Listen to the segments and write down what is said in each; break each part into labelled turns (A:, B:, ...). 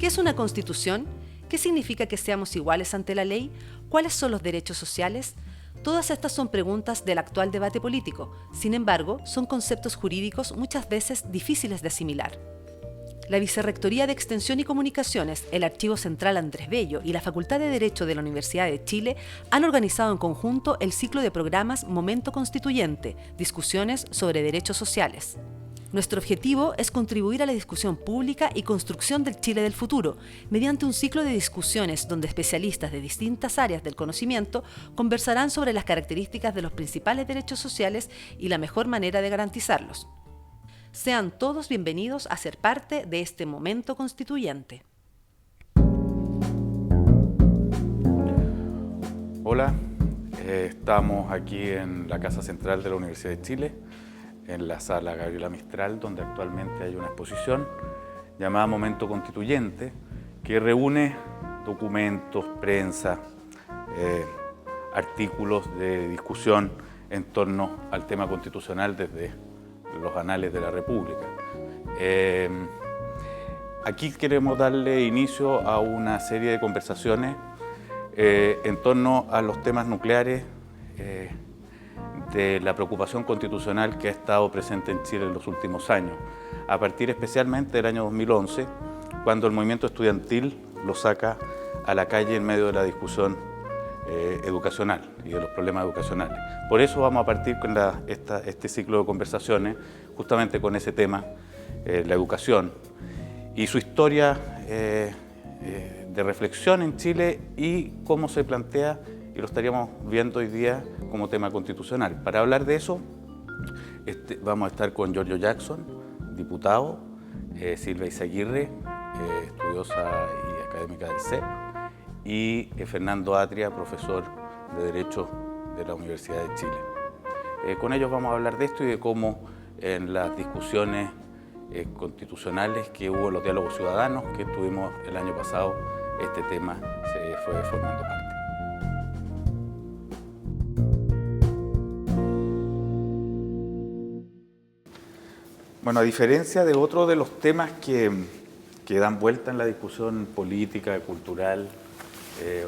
A: ¿Qué es una constitución? ¿Qué significa que seamos iguales ante la ley? ¿Cuáles son los derechos sociales? Todas estas son preguntas del actual debate político. Sin embargo, son conceptos jurídicos muchas veces difíciles de asimilar. La Vicerrectoría de Extensión y Comunicaciones, el Archivo Central Andrés Bello y la Facultad de Derecho de la Universidad de Chile han organizado en conjunto el ciclo de programas Momento Constituyente, discusiones sobre derechos sociales. Nuestro objetivo es contribuir a la discusión pública y construcción del Chile del futuro, mediante un ciclo de discusiones donde especialistas de distintas áreas del conocimiento conversarán sobre las características de los principales derechos sociales y la mejor manera de garantizarlos. Sean todos bienvenidos a ser parte de este momento constituyente.
B: Hola, estamos aquí en la Casa Central de la Universidad de Chile, en la sala Gabriela Mistral, donde actualmente hay una exposición llamada Momento Constituyente, que reúne documentos, prensa, artículos de discusión en torno al tema constitucional desde los anales de la República. Aquí queremos darle inicio a una serie de conversaciones en torno a los temas nucleares de la preocupación constitucional que ha estado presente en Chile en los últimos años, a partir especialmente del año 2011, cuando el movimiento estudiantil lo saca a la calle en medio de la discusión educacional y de los problemas educacionales. Por eso vamos a partir con este ciclo de conversaciones, justamente con ese tema, la educación, y su historia de reflexión en Chile y cómo se plantea, y lo estaríamos viendo hoy día como tema constitucional. Para hablar de eso, vamos a estar con Giorgio Jackson, diputado, Silvia Izaguirre, estudiosa y académica del CEP, y Fernando Atria, profesor de Derecho de la Universidad de Chile. Con ellos vamos a hablar de esto y de cómo en las discusiones constitucionales que hubo, los diálogos ciudadanos que tuvimos el año pasado, este tema se fue formando parte. Bueno, a diferencia de otros de los temas que dan vuelta en la discusión política, cultural,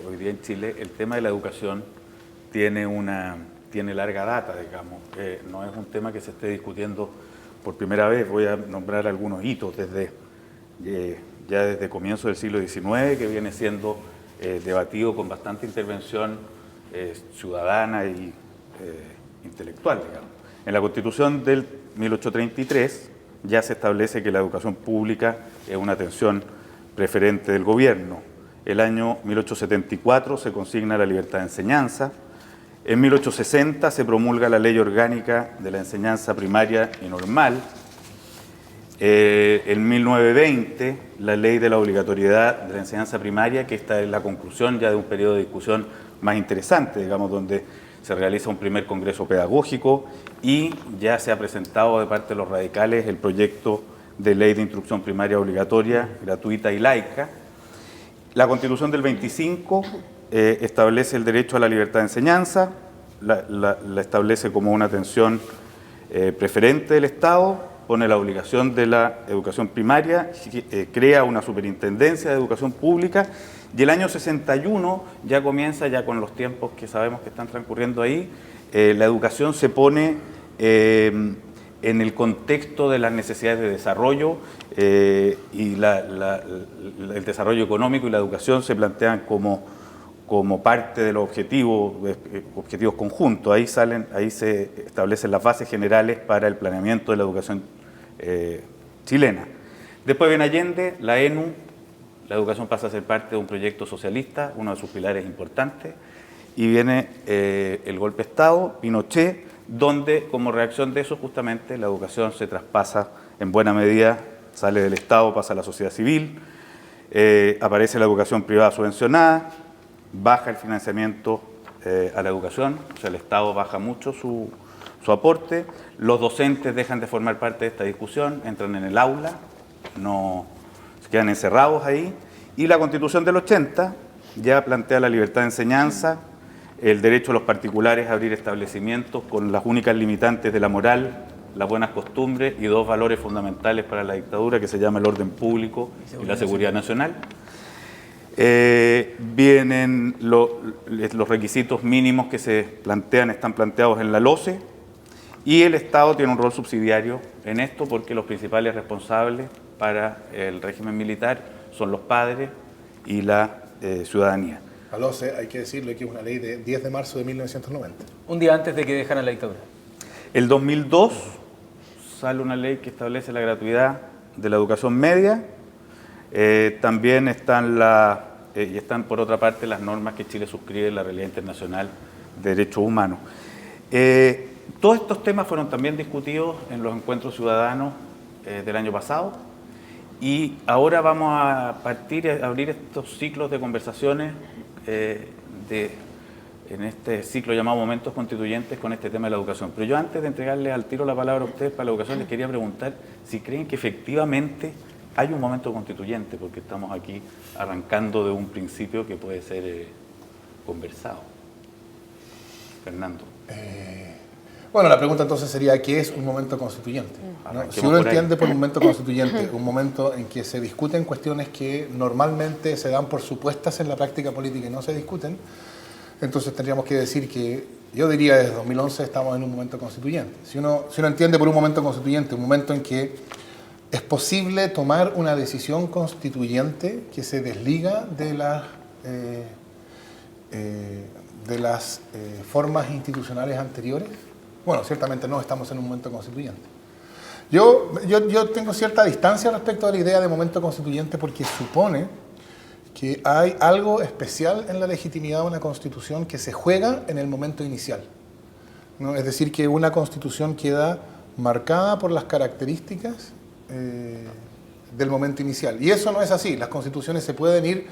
B: hoy día en Chile, el tema de la educación tiene larga data, digamos. No es un tema que se esté discutiendo por primera vez. Voy a nombrar algunos hitos ya desde comienzos del siglo XIX, que viene siendo debatido con bastante intervención ciudadana y intelectual, digamos. En la Constitución del 1833 ya se establece que la educación pública es una atención preferente del gobierno. El año 1874 se consigna la libertad de enseñanza. En 1860 se promulga la Ley Orgánica de la Enseñanza Primaria y Normal. En 1920 la Ley de la Obligatoriedad de la Enseñanza Primaria, que esta es la conclusión ya de un periodo de discusión más interesante, digamos, donde se realiza un primer congreso pedagógico y ya se ha presentado de parte de los radicales el proyecto de ley de instrucción primaria obligatoria, gratuita y laica. La Constitución del 25 establece el derecho a la libertad de enseñanza, la establece como una atención preferente del Estado, pone la obligación de la educación primaria, crea una superintendencia de educación pública, y el año 61 ya comienza, ya con los tiempos que sabemos que están transcurriendo ahí, la educación se pone en el contexto de las necesidades de desarrollo y el desarrollo económico y la educación se plantean como parte de los objetivos conjuntos. Ahí se establecen las bases generales para el planeamiento de la educación chilena. Después viene Allende, la ENU, la educación pasa a ser parte de un proyecto socialista, uno de sus pilares importantes, y viene el golpe de Estado, Pinochet, donde como reacción de eso justamente la educación se traspasa en buena medida, sale del Estado, pasa a la sociedad civil, aparece la educación privada subvencionada, baja el financiamiento a la educación, o sea, el Estado baja mucho su aporte, los docentes dejan de formar parte de esta discusión, entran en el aula, no se quedan encerrados ahí, y la Constitución del 80 ya plantea la libertad de enseñanza, el derecho a los particulares a abrir establecimientos con las únicas limitantes de la moral las buenas costumbres y 2 valores fundamentales para la dictadura, que se llama el orden público y la seguridad nacional. Vienen los requisitos mínimos que se plantean, están planteados en la LOCE, y el Estado tiene un rol subsidiario en esto porque los principales responsables para el régimen militar son los padres y la ciudadanía.
C: La LOCE, hay que decirlo, que es una ley de 10 de marzo de 1990.
D: Un día antes de que dejaran la dictadura.
B: El 2002 sale una ley que establece la gratuidad de la educación media. También están, y están por otra parte las normas que Chile suscribe en la realidad internacional de derechos humanos. Todos estos temas fueron también discutidos en los encuentros ciudadanos del año pasado, y ahora vamos a abrir estos ciclos de conversaciones en este ciclo llamado Momentos Constituyentes con este tema de la educación. Pero yo, antes de entregarles al tiro la palabra a ustedes para la educación, les quería preguntar si creen que efectivamente hay un momento constituyente, porque estamos aquí arrancando de un principio que puede ser conversado. Fernando.
C: Bueno, la pregunta entonces sería, ¿qué es un momento constituyente? ¿No? Si uno entiende por un momento constituyente un momento en que se discuten cuestiones que normalmente se dan por supuestas en la práctica política y no se discuten, entonces tendríamos que decir que, yo diría desde 2011 estamos en un momento constituyente. Si uno entiende por un momento constituyente un momento en que es posible tomar una decisión constituyente que se desliga de las formas institucionales anteriores, bueno, ciertamente no estamos en un momento constituyente. Yo tengo cierta distancia respecto a la idea de momento constituyente porque supone que hay algo especial en la legitimidad de una constitución que se juega en el momento inicial, ¿no? Es decir, que una constitución queda marcada por las características del momento inicial. Y eso no es así. Las constituciones se pueden ir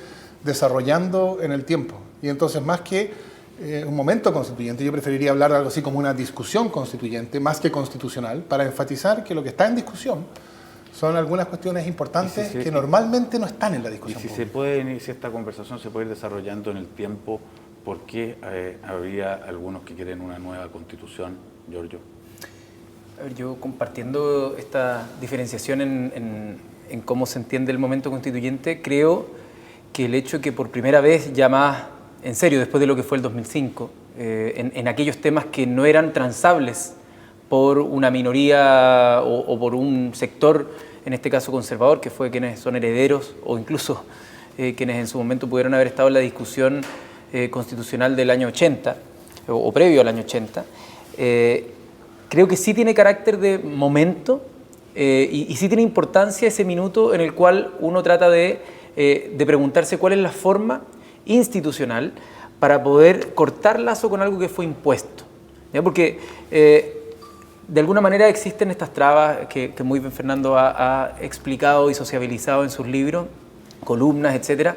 C: desarrollando en el tiempo. Y entonces, más que un momento constituyente, yo preferiría hablar de algo así como una discusión constituyente, más que constitucional, para enfatizar que lo que está en discusión son algunas cuestiones importantes que normalmente no están en la discusión.
B: Y si esta conversación se puede ir desarrollando en el tiempo, ¿por qué habría algunos que quieren una nueva constitución, Giorgio?
D: A ver, yo, compartiendo esta diferenciación en cómo se entiende el momento constituyente, creo que el hecho de que por primera vez, ya más en serio, después de lo que fue el 2005, en aquellos temas que no eran transables por una minoría o por un sector, en este caso conservador, que fue quienes son herederos o incluso quienes en su momento pudieron haber estado en la discusión constitucional del año 80 o previo al año 80, creo que sí tiene carácter de momento y sí tiene importancia ese minuto en el cual uno trata de preguntarse cuál es la forma institucional para poder cortar lazo con algo que fue impuesto, ¿ya? Porque de alguna manera existen estas trabas que muy bien Fernando ha explicado y sociabilizado en sus libros, columnas, etcétera.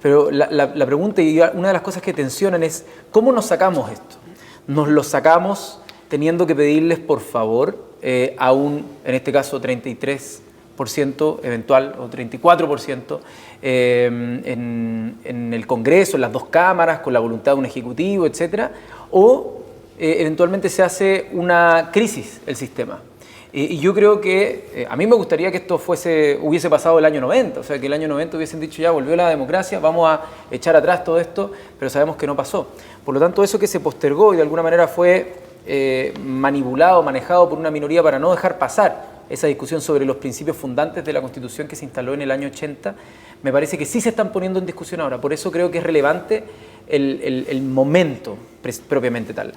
D: Pero la pregunta y una de las cosas que tensionan es ¿cómo nos sacamos esto? Nos lo sacamos teniendo que pedirles por favor a un, en este caso 33% eventual o 34% en el Congreso, en las dos cámaras, con la voluntad de un ejecutivo, etcétera, o eventualmente se hace una crisis el sistema. Y yo creo que a mí me gustaría que esto hubiese pasado el año 90, o sea, que el año 90 hubiesen dicho ya volvió la democracia, vamos a echar atrás todo esto, pero sabemos que no pasó. Por lo tanto, eso que se postergó y de alguna manera fue manipulado, manejado por una minoría para no dejar pasar esa discusión sobre los principios fundantes de la Constitución que se instaló en el año 80, me parece que sí se están poniendo en discusión ahora. Por eso creo que es relevante el momento propiamente tal.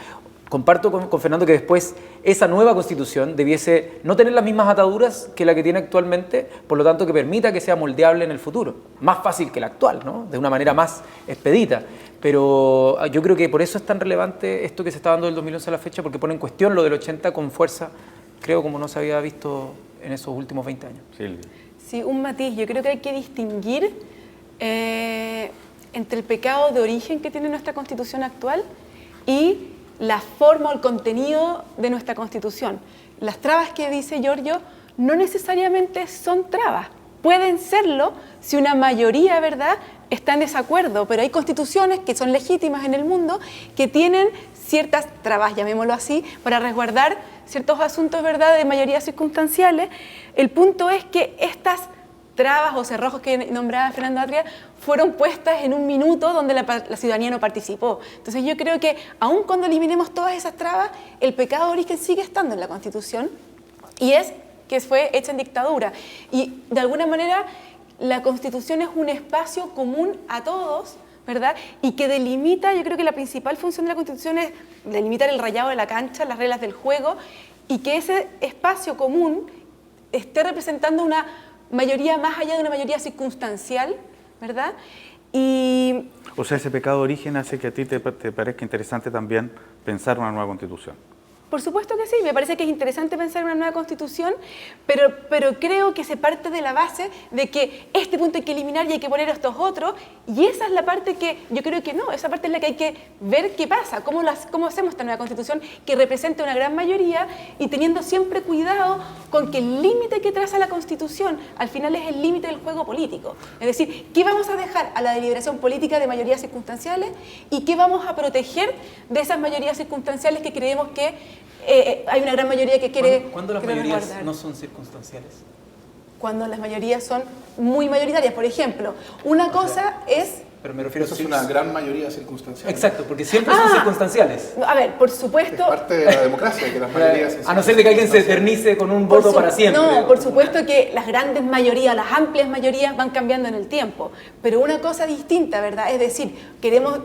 D: Comparto con Fernando que después esa nueva Constitución debiese no tener las mismas ataduras que la que tiene actualmente, por lo tanto que permita que sea moldeable en el futuro. Más fácil que la actual, ¿no? De una manera más expedita. Pero yo creo que por eso es tan relevante esto que se está dando del 2011 a la fecha, porque pone en cuestión lo del 80 con fuerza, creo como no se había visto en esos últimos 20 años.
B: Silvia.
E: Sí, un matiz. Yo creo que hay que distinguir entre el pecado de origen que tiene nuestra Constitución actual y la forma o el contenido de nuestra Constitución. Las trabas que dice Giorgio no necesariamente son trabas. Pueden serlo si una mayoría, ¿verdad?, está en desacuerdo, pero hay constituciones que son legítimas en el mundo que tienen ciertas trabas, llamémoslo así, para resguardar ciertos asuntos, ¿verdad?, de mayoría circunstanciales. El punto es que estas trabas o cerrojos que nombraba Fernando Atria fueron puestas en un minuto donde la ciudadanía no participó. Entonces yo creo que aun cuando eliminemos todas esas trabas, el pecado de origen sigue estando en la Constitución y es que fue hecha en dictadura. Y de alguna manera la Constitución es un espacio común a todos, ¿verdad? Y que delimita, yo creo que la principal función de la Constitución es delimitar el rayado de la cancha, las reglas del juego, y que ese espacio común esté representando una mayoría más allá de una mayoría circunstancial, ¿verdad? Y
B: O sea, ese pecado de origen hace que a ti te parezca interesante también pensar una nueva Constitución.
E: por supuesto que sí, me parece que es interesante pensar en una nueva Constitución, pero creo que se parte de la base de que este punto hay que eliminar y hay que poner estos otros, y esa es la parte que yo creo que no, esa parte es la que hay que ver qué pasa, cómo hacemos esta nueva Constitución que represente una gran mayoría y teniendo siempre cuidado con que el límite que traza la Constitución al final es el límite del juego político. Es decir, ¿qué vamos a dejar a la deliberación política de mayorías circunstanciales y qué vamos a proteger de esas mayorías circunstanciales que creemos que hay una gran mayoría que quiere
D: ¿Cuándo las
E: quiere
D: mayorías
E: resguardar?
D: no son circunstanciales?
E: Cuando las mayorías son muy mayoritarias. Por ejemplo, una cosa es...
D: Pero me refiero
C: Eso
D: a
C: es una gran mayoría circunstancial.
D: Exacto, porque siempre son circunstanciales.
E: A ver, por
C: Es
E: supuesto...
C: parte de la democracia que las mayorías...
D: A no ser de que alguien se eternice con un voto para siempre.
E: No, por supuesto que las grandes mayorías, las amplias mayorías van cambiando en el tiempo. Pero una cosa distinta, ¿verdad? Es decir, queremos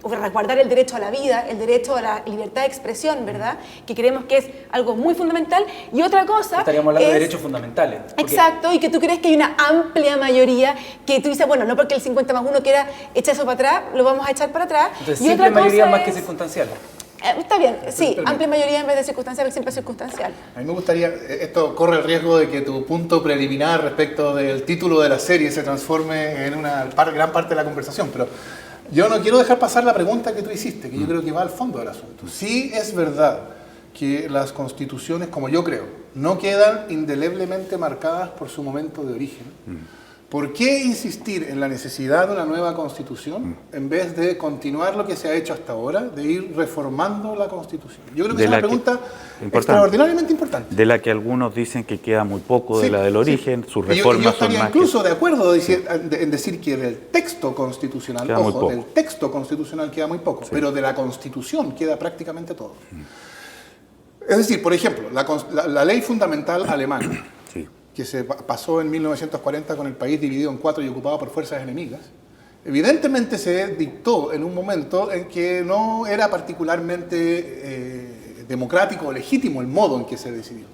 E: resguardar el derecho a la vida, el derecho a la libertad de expresión, ¿verdad? Que creemos que es algo muy fundamental. Y otra cosa
D: Estaríamos hablando
E: es,
D: de derechos fundamentales.
E: Exacto, y que tú crees que hay una amplia mayoría que tú dices, bueno, no porque el 50+1 quiera echar eso para atrás, lo vamos a echar para atrás.
D: Entonces,
E: y
D: simple
E: otra
D: mayoría
E: cosa
D: más que
E: es-
D: circunstancial.
E: Está bien, sí,
C: Permíteme.
E: amplia mayoría en vez de circunstancial, siempre es circunstancial.
C: A mí me gustaría, esto corre el riesgo de que tu punto preliminar respecto del título de la serie se transforme en una gran parte de la conversación, pero yo no quiero dejar pasar la pregunta que tú hiciste, que yo creo que va al fondo del asunto. Sí es verdad que las constituciones, como yo creo, no quedan indeleblemente marcadas por su momento de origen. ¿Por qué insistir en la necesidad de una nueva constitución en vez de continuar lo que se ha hecho hasta ahora, de ir reformando la constitución? Yo creo que es una pregunta extraordinariamente importante.
B: De la que algunos dicen que queda muy poco de
C: Sí,
B: la del origen,
C: sí.
B: sus
C: Y yo
B: reformas son
C: estaría
B: más
C: incluso de acuerdo en decir que del texto constitucional,
B: Queda muy
C: ojo,
B: poco.
C: del texto constitucional queda muy poco, pero de la constitución queda prácticamente todo. Es decir, por ejemplo, la ley fundamental alemana,
B: Sí.
C: que se pasó en 1940 con el país dividido en 4 y ocupado por fuerzas enemigas, evidentemente se dictó en un momento en que no era particularmente democrático o legítimo el modo en que se decidió.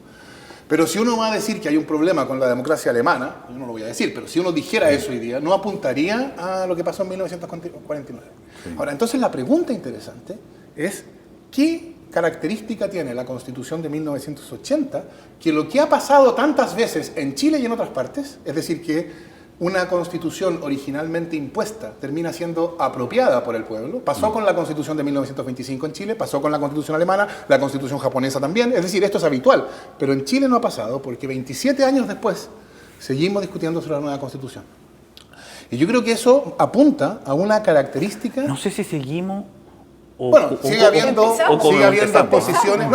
C: Pero si uno va a decir que hay un problema con la democracia alemana, yo no lo voy a decir, pero si uno dijera eso hoy día, no apuntaría a lo que pasó en 1949. Ahora, entonces la pregunta interesante es, ¿qué característica tiene la Constitución de 1980 que lo que ha pasado tantas veces en Chile y en otras partes, es decir, que una constitución originalmente impuesta termina siendo apropiada por el pueblo? Pasó con la Constitución de 1925 en Chile, pasó con la Constitución alemana, la Constitución japonesa también, es decir, esto es habitual, pero en Chile no ha pasado porque 27 años después seguimos discutiendo sobre la nueva Constitución. Y yo creo que eso apunta a una característica...
B: No sé si seguimos o...
C: Bueno, sigue habiendo
B: empezamos.
C: posiciones.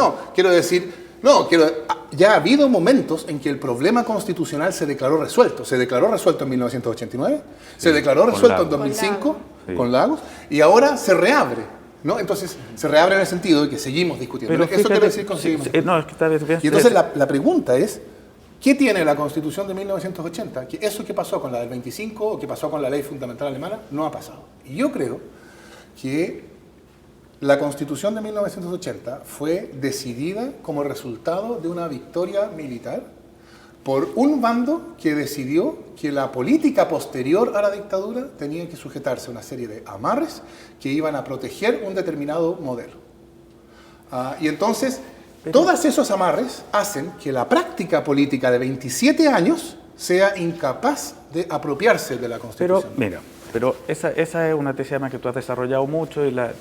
C: Ya ha habido momentos en que el problema constitucional se declaró resuelto. Se declaró resuelto en 1989, se declaró
B: con
C: resuelto en
B: Lagos.
C: 2005
B: Sí.
C: con Lagos, y ahora se reabre, ¿no? Entonces, se reabre en el sentido de que seguimos discutiendo. Eso
B: fíjate,
C: quiere decir conseguimos.
B: no, es que está bien.
C: Y entonces la pregunta es, ¿qué tiene la Constitución de 1980? Que eso que pasó con la del 25 o que pasó con la Ley Fundamental Alemana no ha pasado. Y yo creo que la Constitución de 1980 fue decidida como resultado de una victoria militar por un bando que decidió que la política posterior a la dictadura tenía que sujetarse a una serie de amarres que iban a proteger un determinado modelo. Y entonces, todos esos amarres hacen que la práctica política de 27 años sea incapaz de apropiarse de la Constitución.
B: Pero, mira, esa es una tesis además que tú has desarrollado mucho y la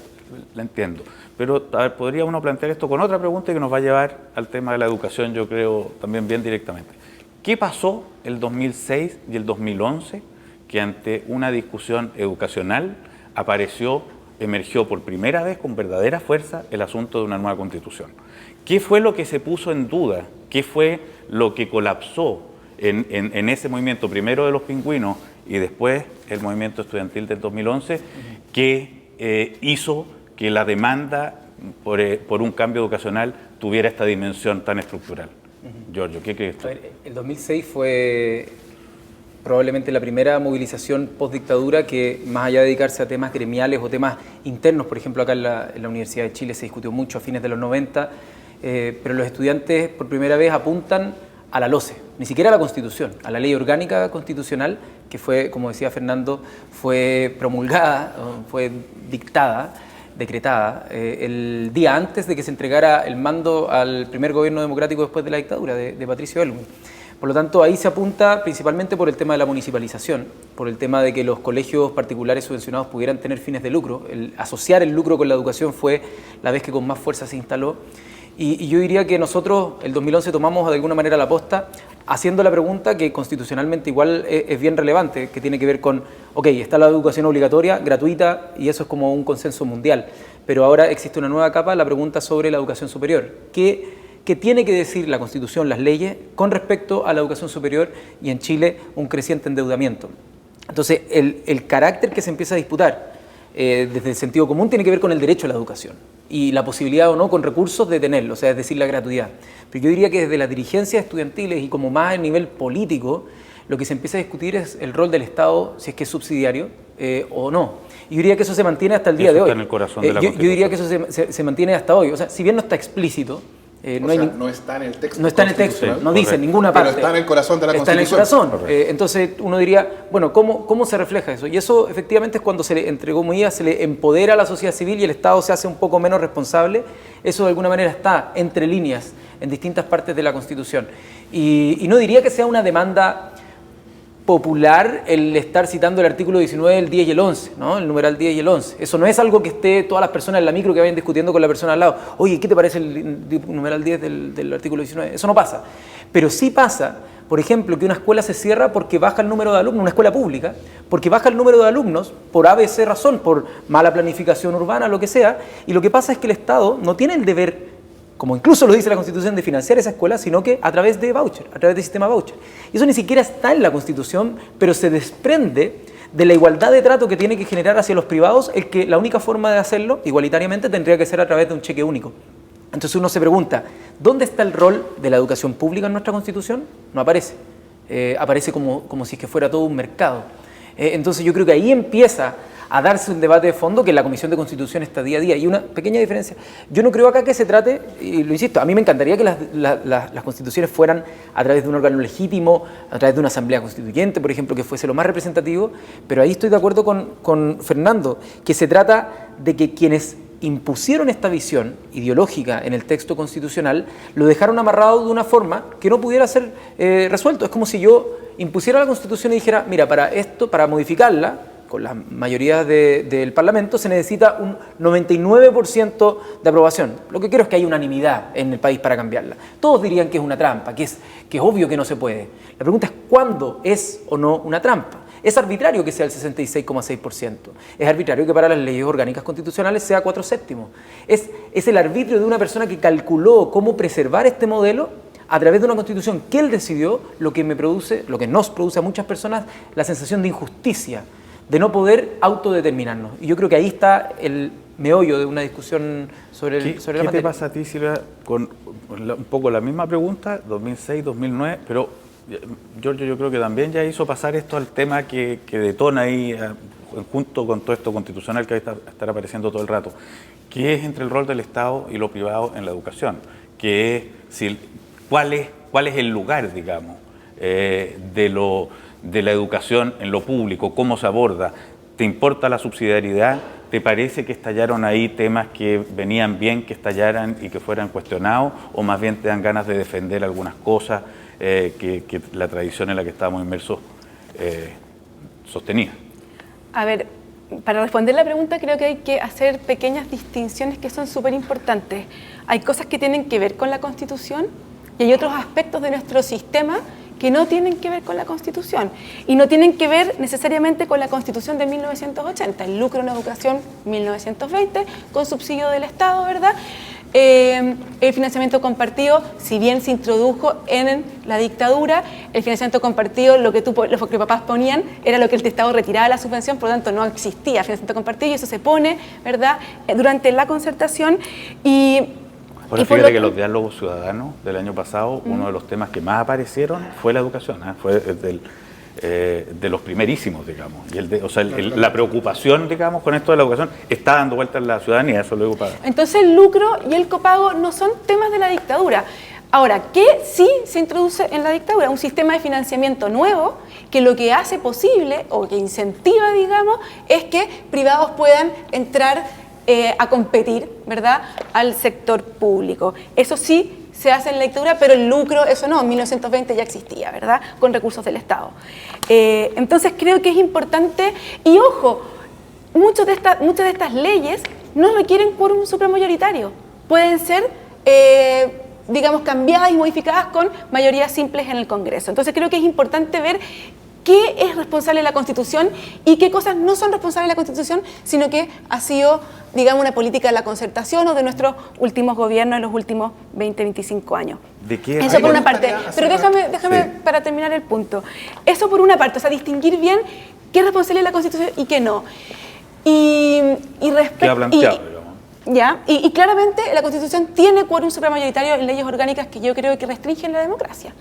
B: entiendo. Pero, a ver, podría uno plantear esto con otra pregunta que nos va a llevar al tema de la educación, yo creo, también bien directamente. ¿Qué pasó el 2006 y el 2011 que ante una discusión educacional apareció emergió por primera vez con verdadera fuerza el asunto de una nueva Constitución. ¿Qué fue lo que se puso en duda? ¿Qué fue lo que colapsó en ese movimiento, primero de los pingüinos y después el movimiento estudiantil del 2011, que hizo que la demanda por un cambio educacional tuviera esta dimensión tan estructural? Giorgio, ¿qué crees tú?
D: El 2006 fue probablemente la primera movilización post-dictadura que, más allá de dedicarse a temas gremiales o temas internos, por ejemplo, acá en la Universidad de Chile se discutió mucho a fines de los 90, pero los estudiantes por primera vez apuntan a la LOCE, ni siquiera a la Constitución, a la Ley Orgánica Constitucional, que fue, como decía Fernando, fue promulgada, fue dictada, decretada, el día antes de que se entregara el mando al primer gobierno democrático después de la dictadura, de Patricio Aylwin. Por lo tanto, ahí se apunta principalmente por el tema de la municipalización, por el tema de que los colegios particulares subvencionados pudieran tener fines de lucro. Asociar el lucro con la educación fue la vez que con más fuerza se instaló. Y yo diría que nosotros, el 2011, tomamos de alguna manera la posta haciendo la pregunta que constitucionalmente igual es bien relevante, que tiene que ver con, ok, está la educación obligatoria, gratuita, y eso es como un consenso mundial, pero ahora existe una nueva capa, la pregunta sobre la educación superior. ¿Qué tiene que decir la Constitución, las leyes, con respecto a la educación superior y en Chile un creciente endeudamiento? Entonces, el carácter que se empieza a disputar desde el sentido común tiene que ver con el derecho a la educación y la posibilidad o no con recursos de tenerlo, o sea, es decir, la gratuidad. Pero yo diría que desde las dirigencias estudiantiles y como más a nivel político, lo que se empieza a discutir es el rol del Estado, si es que es subsidiario o no. Y yo diría que eso se mantiene hasta el día de hoy.
B: Está en el corazón de la
D: yo diría que eso se mantiene hasta hoy. O sea, si bien no está explícito,
C: no está en el texto.
D: No está en el texto, no dice en ninguna parte.
C: Pero está en el corazón de la
D: Constitución. Está en el corazón. Entonces uno diría, bueno, ¿cómo se refleja eso? Y eso efectivamente es cuando se le entregó comillas, se le empodera a la sociedad civil y el Estado se hace un poco menos responsable. Eso de alguna manera está entre líneas en distintas partes de la Constitución. Y no diría que sea una demanda popular el estar citando el artículo 19, el 10 y el 11, ¿no? El numeral 10 y el 11. Eso no es algo que esté todas las personas en la micro que vayan discutiendo con la persona al lado. Oye, ¿qué te parece el numeral 10 del artículo 19? Eso no pasa. Pero sí pasa, por ejemplo, que una escuela se cierra porque baja el número de alumnos, una escuela pública, porque baja el número de alumnos por ABC razón, por mala planificación urbana, lo que sea, y lo que pasa es que el Estado no tiene el deber, como incluso lo dice la Constitución, de financiar esa escuela, sino que a través de voucher, a través del sistema voucher. Y eso ni siquiera está en la Constitución, pero se desprende de la igualdad de trato que tiene que generar hacia los privados, el que la única forma de hacerlo, igualitariamente, tendría que ser a través de un cheque único. Entonces uno se pregunta, ¿dónde está el rol de la educación pública en nuestra Constitución? No aparece. Aparece como si es que fuera todo un mercado. Entonces yo creo que ahí empieza a darse un debate de fondo que en la Comisión de Constitución está día a día. Y una pequeña diferencia, yo no creo acá que se trate, y lo insisto, a mí me encantaría que las constituciones fueran a través de un órgano legítimo, a través de una asamblea constituyente, por ejemplo, que fuese lo más representativo, pero ahí estoy de acuerdo con Fernando, que se trata de que quienes impusieron esta visión ideológica en el texto constitucional lo dejaron amarrado de una forma que no pudiera ser resuelto. Es como si yo impusiera la Constitución y dijera, mira, para esto, para modificarla, con las mayorías del Parlamento, se necesita un 99% de aprobación. Lo que quiero es que haya unanimidad en el país para cambiarla. Todos dirían que es una trampa, que es obvio que no se puede. La pregunta es ¿cuándo es o no una trampa? Es arbitrario que sea el 66,6%. Es arbitrario que para las leyes orgánicas constitucionales sea 4/7. Es el arbitrio de una persona que calculó cómo preservar este modelo a través de una constitución que él decidió, lo que nos produce a muchas personas la sensación de injusticia, de no poder autodeterminarnos. Y yo creo que ahí está el meollo de una discusión sobre la materia.
B: ¿Qué te pasa a ti, Silvia, con un poco la misma pregunta, 2006, 2009, pero Giorgio yo creo que también ya hizo pasar esto al tema que detona ahí, junto con todo esto constitucional que va a estar apareciendo todo el rato, que es entre el rol del Estado y lo privado en la educación, que es cuál es el lugar, digamos, de la educación en lo público, cómo se aborda. ¿Te importa la subsidiariedad? ¿Te parece que estallaron ahí temas que venían bien que estallaran y que fueran cuestionados? ¿O más bien te dan ganas de defender algunas cosas que la tradición en la que estábamos inmersos sostenía?
E: A ver, para responder la pregunta creo que hay que hacer pequeñas distinciones que son súper importantes. Hay cosas que tienen que ver con la Constitución y hay otros aspectos de nuestro sistema que no tienen que ver con la Constitución y no tienen que ver necesariamente con la Constitución de 1980, el lucro en educación 1920 con subsidio del Estado, ¿verdad? El financiamiento compartido, si bien se introdujo en la dictadura, el financiamiento compartido, lo que papás ponían, era lo que el Estado retiraba de la subvención, por lo tanto no existía financiamiento compartido y eso se pone, ¿verdad?, durante la concertación
B: Ahora fíjate que los diálogos ciudadanos del año pasado, uno de los temas que más aparecieron fue la educación, fue de los primerísimos, digamos. Y la preocupación, digamos, con esto de la educación está dando vuelta en la ciudadanía, eso lo digo para...
E: Entonces el lucro y el copago no son temas de la dictadura. Ahora, ¿qué sí se introduce en la dictadura? Un sistema de financiamiento nuevo que lo que hace posible, o que incentiva, digamos, es que privados puedan entrar a competir, ¿verdad?, al sector público. Eso sí se hace en la dictadura, pero el lucro, eso no, en 1920 ya existía, ¿verdad?, con recursos del Estado. Entonces creo que es importante, y ojo, muchas de estas leyes no requieren quórum supramayoritario, pueden ser, digamos, cambiadas y modificadas con mayorías simples en el Congreso. Entonces creo que es importante ver qué es responsable de la Constitución y qué cosas no son responsables de la Constitución, sino que ha sido, digamos, una política de la concertación o de nuestros últimos gobiernos en los últimos 20, 25 años.
B: ¿De qué?
E: Eso por una parte. Pero déjame
B: Sí.
E: para terminar el punto. Eso por una parte, o sea, distinguir bien qué es responsable de la Constitución y qué no. Y
B: Queda planteado, digamos.
E: ¿Ya? Y claramente la Constitución tiene quórum supramayoritario en leyes orgánicas que yo creo que restringen la democracia.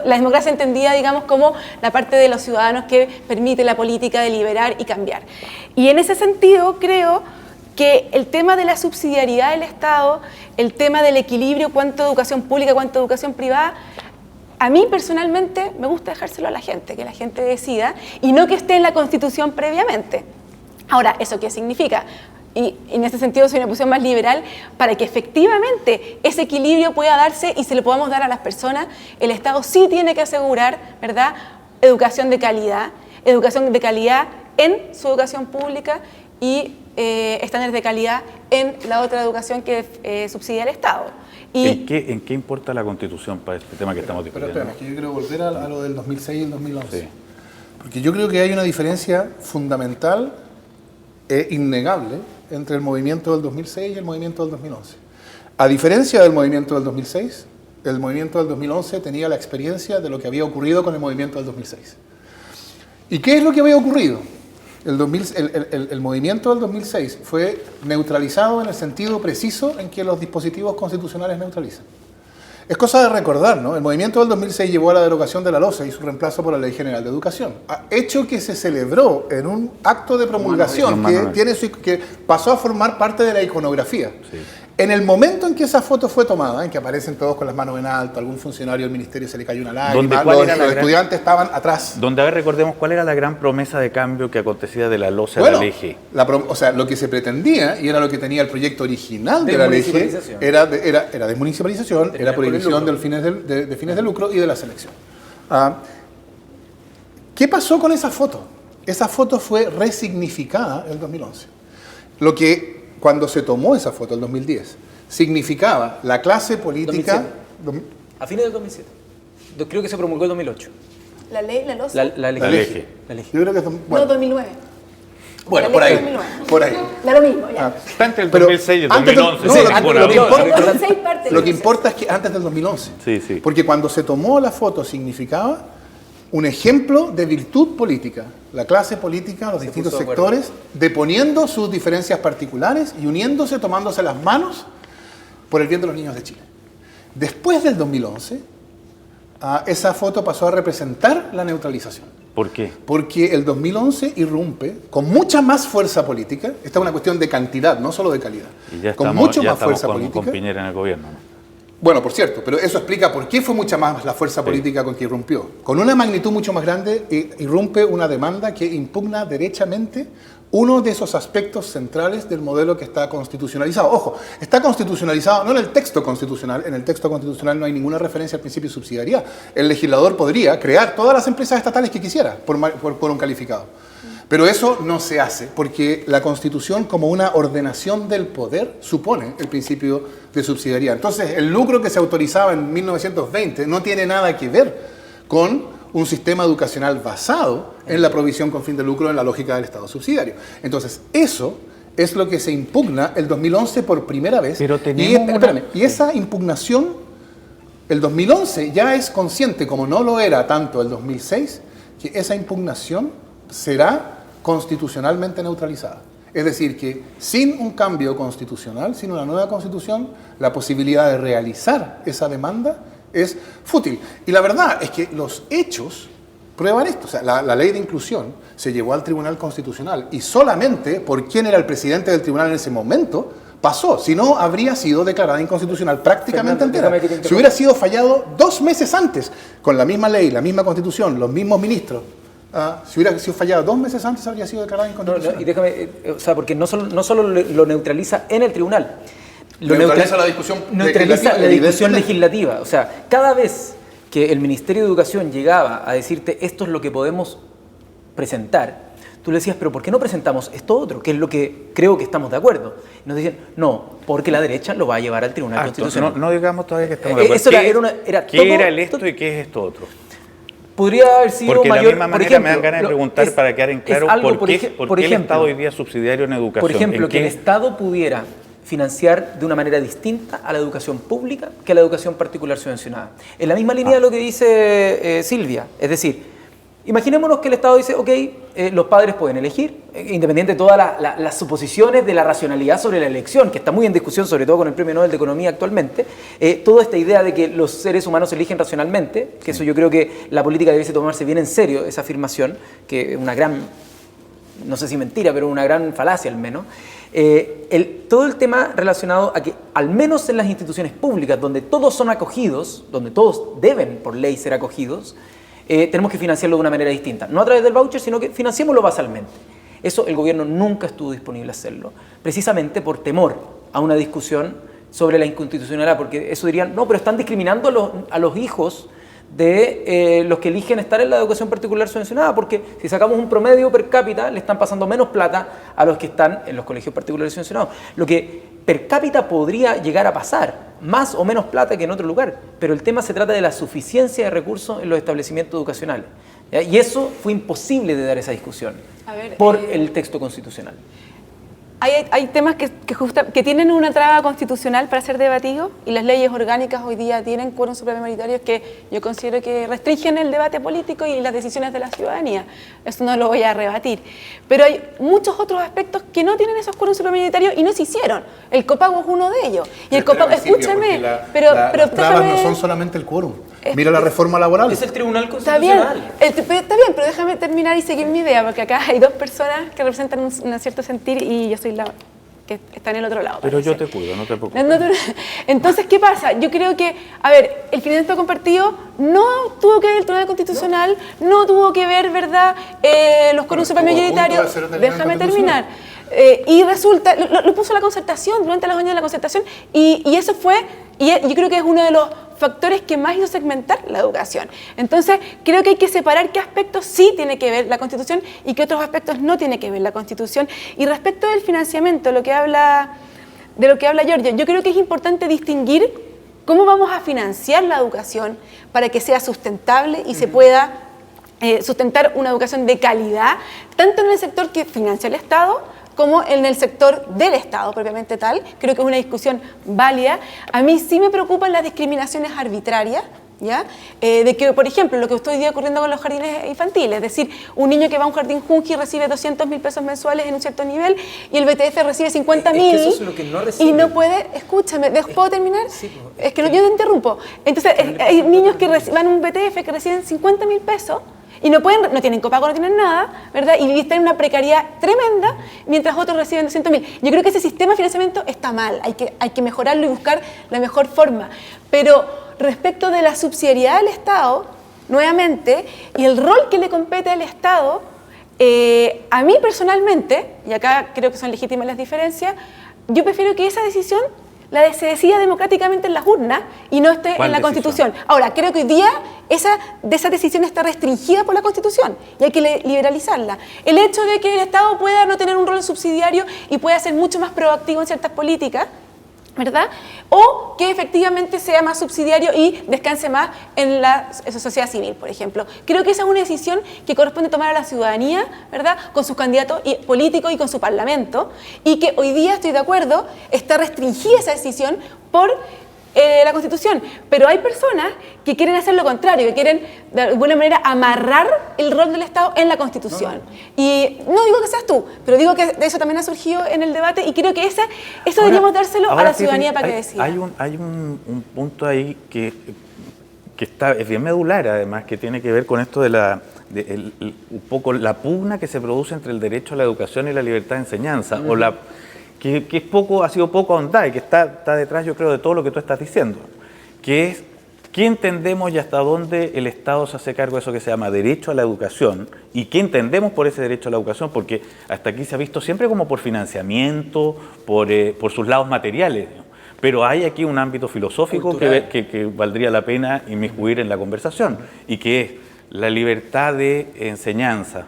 E: La democracia entendida, digamos, como la parte de los ciudadanos que permite la política deliberar y cambiar. Y en ese sentido creo que el tema de la subsidiariedad del Estado, el tema del equilibrio, cuánto educación pública, cuánto educación privada, a mí personalmente me gusta dejárselo a la gente, que la gente decida, y no que esté en la Constitución previamente. Ahora, ¿eso qué significa? Y en ese sentido soy una posición más liberal, para que efectivamente ese equilibrio pueda darse y se lo podamos dar a las personas. El Estado sí tiene que asegurar, ¿verdad?, educación de calidad en su educación pública y estándares de calidad en la otra educación que subsidia el Estado.
B: ¿En qué importa la Constitución para este tema que estamos discutiendo?
C: Pero espérame, que yo quiero volver a lo del 2006 y el 2011.
B: Sí.
C: Porque yo creo que hay una diferencia fundamental e innegable entre el movimiento del 2006 y el movimiento del 2011. A diferencia del movimiento del 2006, el movimiento del 2011 tenía la experiencia de lo que había ocurrido con el movimiento del 2006. ¿Y qué es lo que había ocurrido? El movimiento del 2006 fue neutralizado en el sentido preciso en que los dispositivos constitucionales neutralizan. Es cosa de recordar, ¿no? El movimiento del 2006 llevó a la derogación de la LOSE y su reemplazo por la Ley General de Educación. Hecho que se celebró en un acto de promulgación que pasó a formar parte de la iconografía.
B: Sí.
C: En el momento en que esa foto fue tomada, en que aparecen todos con las manos en alto, algún funcionario del ministerio se le cayó una lágrima, los estudiantes estaban atrás.
B: Donde, a ver, recordemos cuál era la gran promesa de cambio que acontecía de la LOSE a la LG.
C: O sea, lo que se pretendía, y era lo que tenía el proyecto original de la LG, era desmunicipalización, era prohibición de fines de lucro y de la selección. ¿Qué pasó con esa foto? Esa foto fue resignificada en el 2011. Lo que, cuando se tomó esa foto, en el 2010, significaba la clase política...
D: 2007. A fines del 2007. Creo que se promulgó en 2008.
E: ¿La ley, la LOSE?
D: La LG.
C: Yo creo que es,
E: No, 2009.
C: bueno,
E: La
C: por
E: ley
C: ahí.
E: 2009.
C: Por ahí.
E: Da lo mismo, ya.
B: Está entre el
C: Pero
B: 2006 y el
C: antes del-
B: 2011.
C: no,
B: sí,
C: lo que-
B: ninguna
C: lo que
B: duda.
C: importa-
E: El 2006 parte
C: Lo
E: de
C: que
E: eso.
C: importa es que antes del 2011.
B: Sí, sí.
C: Porque cuando se tomó la foto significaba un ejemplo de virtud política. La clase política, los distintos
D: puso de acuerdo.
C: sectores, deponiendo sus diferencias particulares y uniéndose, tomándose las manos por el bien de los niños de Chile. Después del 2011, esa foto pasó a representar la neutralización.
B: ¿Por qué?
C: Porque el 2011 irrumpe con mucha más fuerza política. Esta es una cuestión de cantidad, no solo de calidad.
B: Y ya
C: Con
B: estamos,
C: mucho
B: ya
C: más
B: estamos
C: fuerza
B: con
C: política.
B: Piñera en el gobierno, ¿no?
C: Bueno, por cierto, pero eso explica por qué fue mucha más la fuerza política con que irrumpió. Con una magnitud mucho más grande, irrumpe una demanda que impugna derechamente uno de esos aspectos centrales del modelo que está constitucionalizado. Ojo, está constitucionalizado no en el texto constitucional. En el texto constitucional no hay ninguna referencia al principio de subsidiariedad. El legislador podría crear todas las empresas estatales que quisiera por un calificado. Pero eso no se hace, porque la Constitución, como una ordenación del poder, supone el principio de subsidiariedad. Entonces, el lucro que se autorizaba en 1920 no tiene nada que ver con un sistema educacional basado en la provisión con fin de lucro en la lógica del Estado subsidiario. Entonces, eso es lo que se impugna el 2011 por primera vez.
B: Pero tenemos
C: y esa impugnación, el 2011 ya es consciente, como no lo era tanto el 2006, que esa impugnación será constitucionalmente neutralizada. Es decir, que sin un cambio constitucional, sin una nueva constitución, la posibilidad de realizar esa demanda es fútil. Y la verdad es que los hechos prueban esto. O sea, la ley de inclusión se llevó al Tribunal Constitucional y solamente por quién era el presidente del tribunal en ese momento pasó. Si no, habría sido declarada inconstitucional prácticamente entera. Si hubiera sido fallado 2 meses antes, con la misma ley, la misma constitución, los mismos ministros, si hubiera sido fallado 2 meses antes, habría sido declarada inconstitucional.
D: Y déjame, o sea, porque no solo lo neutraliza en el tribunal, lo
C: neutraliza la discusión
D: legislativa. O sea, cada vez que el Ministerio de Educación llegaba a decirte esto es lo que podemos presentar, tú le decías, pero ¿por qué no presentamos esto otro? Que es lo que creo que estamos de acuerdo. Y nos decían, no, porque la derecha lo va a llevar al Tribunal Constitucional.
B: No digamos todavía que estamos de acuerdo.
D: Eso
B: ¿Qué era el esto y qué es esto otro?
D: Podría haber sido
B: porque
D: mayor.
B: De la misma manera
D: ejemplo,
B: me dan ganas de preguntar para quedar en claro por qué el Estado hoy día es subsidiario en educación.
D: Por ejemplo, que el Estado pudiera financiar de una manera distinta a la educación pública que a la educación particular subvencionada. En la misma línea de lo que dice Silvia, es decir, imaginémonos que el Estado dice, ok, los padres pueden elegir, independiente de todas las suposiciones de la racionalidad sobre la elección, que está muy en discusión, sobre todo con el Premio Nobel de Economía actualmente, toda esta idea de que los seres humanos eligen racionalmente, que eso yo creo que la política debe tomarse bien en serio, esa afirmación, que es una gran, no sé si mentira, pero una gran falacia al menos. Todo el tema relacionado a que, al menos en las instituciones públicas, donde todos son acogidos, donde todos deben por ley ser acogidos, tenemos que financiarlo de una manera distinta. No a través del voucher, sino que financiémoslo basalmente. Eso el gobierno nunca estuvo disponible a hacerlo, precisamente por temor a una discusión sobre la inconstitucionalidad, porque eso dirían, no, pero están discriminando a los hijos de los que eligen estar en la educación particular subvencionada, porque si sacamos un promedio per cápita, le están pasando menos plata a los que están en los colegios particulares subvencionados. Lo que per cápita podría llegar a pasar, más o menos plata que en otro lugar, pero el tema se trata de la suficiencia de recursos en los establecimientos educacionales, ¿ya? Y eso fue imposible de dar esa discusión por el texto constitucional.
E: Hay temas que tienen una traba constitucional para ser debatidos y las leyes orgánicas hoy día tienen quórum supramayoritarios que yo considero que restringen el debate político y las decisiones de la ciudadanía. Eso no lo voy a rebatir. Pero hay muchos otros aspectos que no tienen esos quórum supramayoritarios y no se hicieron. El copago es uno de ellos. Y el copago, escúchame, pero
C: las trabas no son solamente el quórum. Mira la reforma laboral.
D: Es el Tribunal Constitucional.
E: Está bien, pero déjame terminar y seguir mi idea, porque acá hay 2 personas que representan un cierto sentir y yo soy la que está en el otro lado.
B: Pero yo te cuido, no te preocupes.
E: Entonces, ¿qué pasa? Yo creo que, a ver, el financiamiento compartido no tuvo que ver el Tribunal Constitucional, no tuvo que ver, ¿verdad?, los quórums supramayoritarios. Déjame terminar. Y resulta, lo puso la concertación, durante los años de la concertación, y eso fue, y yo creo que es uno de los factores que más hizo segmentar la educación. Entonces, creo que hay que separar qué aspectos sí tiene que ver la Constitución y qué otros aspectos no tiene que ver la Constitución. Y respecto del financiamiento, de lo que habla Giorgio, yo creo que es importante distinguir cómo vamos a financiar la educación para que sea sustentable y se pueda sustentar una educación de calidad, tanto en el sector que financia el Estado, como en el sector del Estado propiamente tal. Creo que es una discusión válida. A mí sí me preocupan las discriminaciones arbitrarias, ¿ya? De que, por ejemplo, lo que estoy ocurriendo con los jardines infantiles, es decir, un niño que va a un jardín Junji recibe 200.000 pesos mensuales en un cierto nivel y el BTF recibe 50.000.
D: Es que eso es lo que no recibe.
E: Y no puede, escúchame, ¿puedo terminar?
D: Sí,
E: es que yo te interrumpo. Entonces, hay niños que van a un BTF que reciben 50.000 pesos y no tienen copago, no tienen nada, ¿verdad? Y están en una precariedad tremenda, mientras otros reciben 200.000. Yo creo que ese sistema de financiamiento está mal, hay que mejorarlo y buscar la mejor forma. Pero respecto de la subsidiariedad del Estado, nuevamente, y el rol que le compete al Estado, a mí personalmente, y acá creo que son legítimas las diferencias, yo prefiero que esa decisión se decida democráticamente en las urnas y no esté en la Constitución. Ahora, creo que hoy día esa decisión está restringida por la Constitución y hay que liberalizarla. El hecho de que el Estado pueda no tener un rol subsidiario y pueda ser mucho más proactivo en ciertas políticas, ¿verdad? O que efectivamente sea más subsidiario y descanse más en la sociedad civil, por ejemplo. Creo que esa es una decisión que corresponde tomar a la ciudadanía, ¿verdad? Con sus candidatos políticos y con su parlamento, y que hoy día, estoy de acuerdo, está restringida esa decisión por la Constitución, pero hay personas que quieren hacer lo contrario, que quieren de alguna manera amarrar el rol del Estado en la Constitución. Y no digo que seas tú, pero digo que de eso también ha surgido en el debate y creo que eso deberíamos dárselo a la ciudadanía para que decida.
B: Hay un punto ahí que es bien medular, además, que tiene que ver con esto de un poco la pugna que se produce entre el derecho a la educación y la libertad de enseñanza, o que ha sido poco ahondada y que está detrás, yo creo, de todo lo que tú estás diciendo, que es qué entendemos y hasta dónde el Estado se hace cargo de eso que se llama derecho a la educación y qué entendemos por ese derecho a la educación, porque hasta aquí se ha visto siempre como por financiamiento, por sus lados materiales, ¿no? Pero hay aquí un ámbito filosófico que valdría la pena inmiscuir en la conversación, y que es la libertad de enseñanza.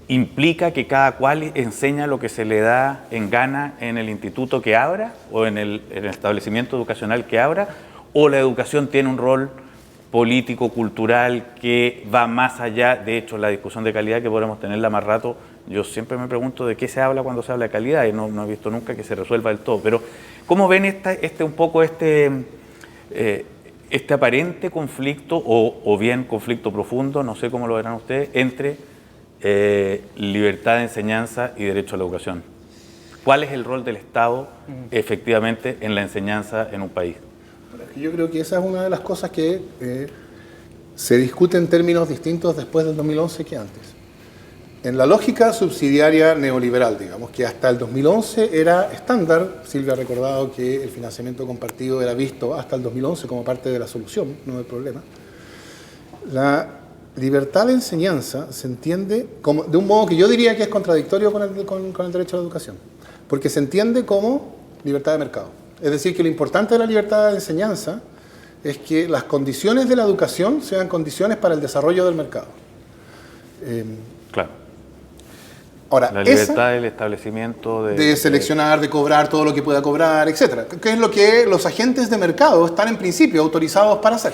B: ¿Implica que cada cual enseña lo que se le da en gana en el instituto que abra o en el establecimiento educacional que abra? ¿O la educación tiene un rol político, cultural, que va más allá? De hecho, la discusión de calidad, que podremos tenerla más rato, yo siempre me pregunto de qué se habla cuando se habla de calidad y no he visto nunca que se resuelva del todo. Pero, ¿cómo ven este aparente conflicto o bien conflicto profundo, no sé cómo lo verán ustedes, entre libertad de enseñanza y derecho a la educación? ¿Cuál es el rol del Estado efectivamente en la enseñanza en un país?
C: Yo creo que esa es una de las cosas que se discute en términos distintos después del 2011 que antes. En la lógica subsidiaria neoliberal, digamos, que hasta el 2011 era estándar, Silvia ha recordado que el financiamiento compartido era visto hasta el 2011 como parte de la solución, no del problema. La libertad de enseñanza se entiende como, de un modo que yo diría que es contradictorio con el derecho a la educación, porque se entiende como libertad de mercado. Es decir, que lo importante de la libertad de enseñanza es que las condiciones de la educación sean condiciones para el desarrollo del mercado.
B: Claro.
C: Ahora,
B: la libertad del establecimiento
C: de seleccionar, de cobrar todo lo que pueda cobrar, etcétera, que es lo que los agentes de mercado están en principio autorizados para hacer,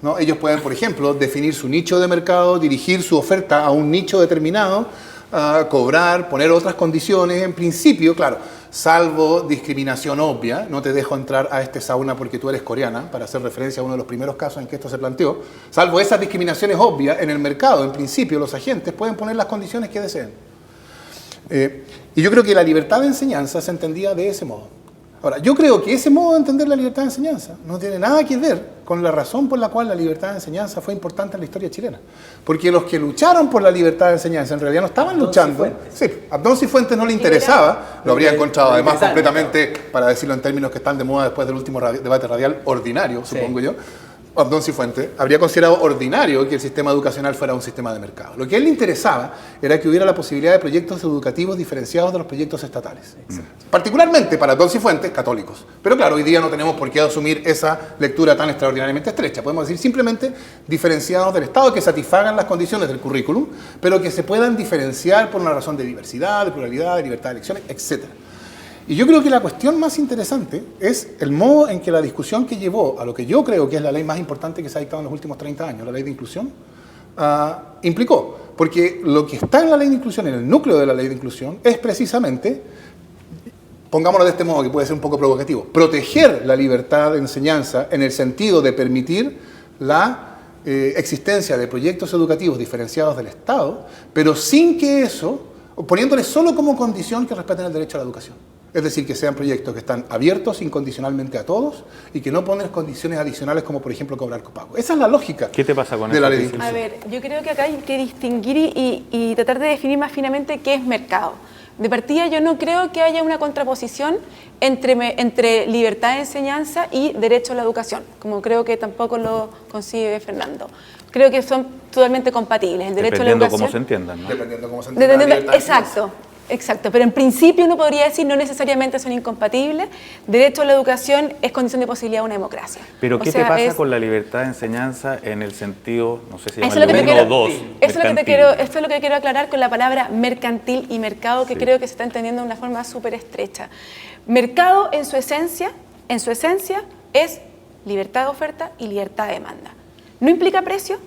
C: ¿no? Ellos pueden, por ejemplo, definir su nicho de mercado, dirigir su oferta a un nicho determinado, cobrar, poner otras condiciones, en principio, claro, salvo discriminación obvia, no te dejo entrar a este sauna porque tú eres coreana, para hacer referencia a uno de los primeros casos en que esto se planteó, salvo esas discriminaciones obvias en el mercado, en principio los agentes pueden poner las condiciones que deseen. Y yo creo que la libertad de enseñanza se entendía de ese modo. Ahora, yo creo que ese modo de entender la libertad de enseñanza no tiene nada que ver con la razón por la cual la libertad de enseñanza fue importante en la historia chilena. Porque los que lucharon por la libertad de enseñanza en realidad no estaban luchando. Sí, a Abdón Cifuentes no le interesaba, lo habría encontrado además completamente, para decirlo en términos que están de moda después del último debate radial, ordinario, supongo yo. Abdón Cifuentes habría considerado ordinario que el sistema educacional fuera un sistema de mercado. Lo que a él le interesaba era que hubiera la posibilidad de proyectos educativos diferenciados de los proyectos estatales. Particularmente para Abdón Cifuentes, católicos. Pero claro, hoy día no tenemos por qué asumir esa lectura tan extraordinariamente estrecha. Podemos decir simplemente diferenciados del Estado, que satisfagan las condiciones del currículum, pero que se puedan diferenciar por una razón de diversidad, de pluralidad, de libertad de elecciones, etc. Y yo creo que la cuestión más interesante es el modo en que la discusión que llevó a lo que yo creo que es la ley más importante que se ha dictado en los últimos 30 años, la ley de inclusión, implicó. Porque lo que está en la ley de inclusión, en el núcleo de la ley de inclusión, es precisamente, pongámoslo de este modo que puede ser un poco provocativo, proteger la libertad de enseñanza en el sentido de permitir la existencia de proyectos educativos diferenciados del Estado, pero sin que eso, poniéndole solo como condición que respeten el derecho a la educación. Es decir, que sean proyectos que están abiertos incondicionalmente a todos y que no ponen condiciones adicionales como, por ejemplo, cobrar copago. Esa es la lógica.
B: ¿Qué te pasa con
C: de la ley de inclusión?
E: A ver, yo creo que acá hay que distinguir y tratar de definir más finamente qué es mercado. De partida, yo no creo que haya una contraposición entre libertad de enseñanza y derecho a la educación, como creo que tampoco lo concibe Fernando. Creo que son totalmente compatibles. El derecho a la educación,
B: cómo se entiendan, ¿no?
C: Dependiendo cómo se entienda la libertad.
E: Exacto. Exacto, pero en principio uno podría decir no necesariamente son incompatibles. Derecho a la educación es condición de posibilidad de una democracia.
B: Pero ¿qué te pasa con la libertad de enseñanza en el sentido, no sé si llama
E: el
B: 1 o 2?
E: Esto es lo que quiero aclarar con la palabra mercantil y mercado, que creo que se está entendiendo de una forma súper estrecha. Mercado en su esencia es libertad de oferta y libertad de demanda. No implica precio,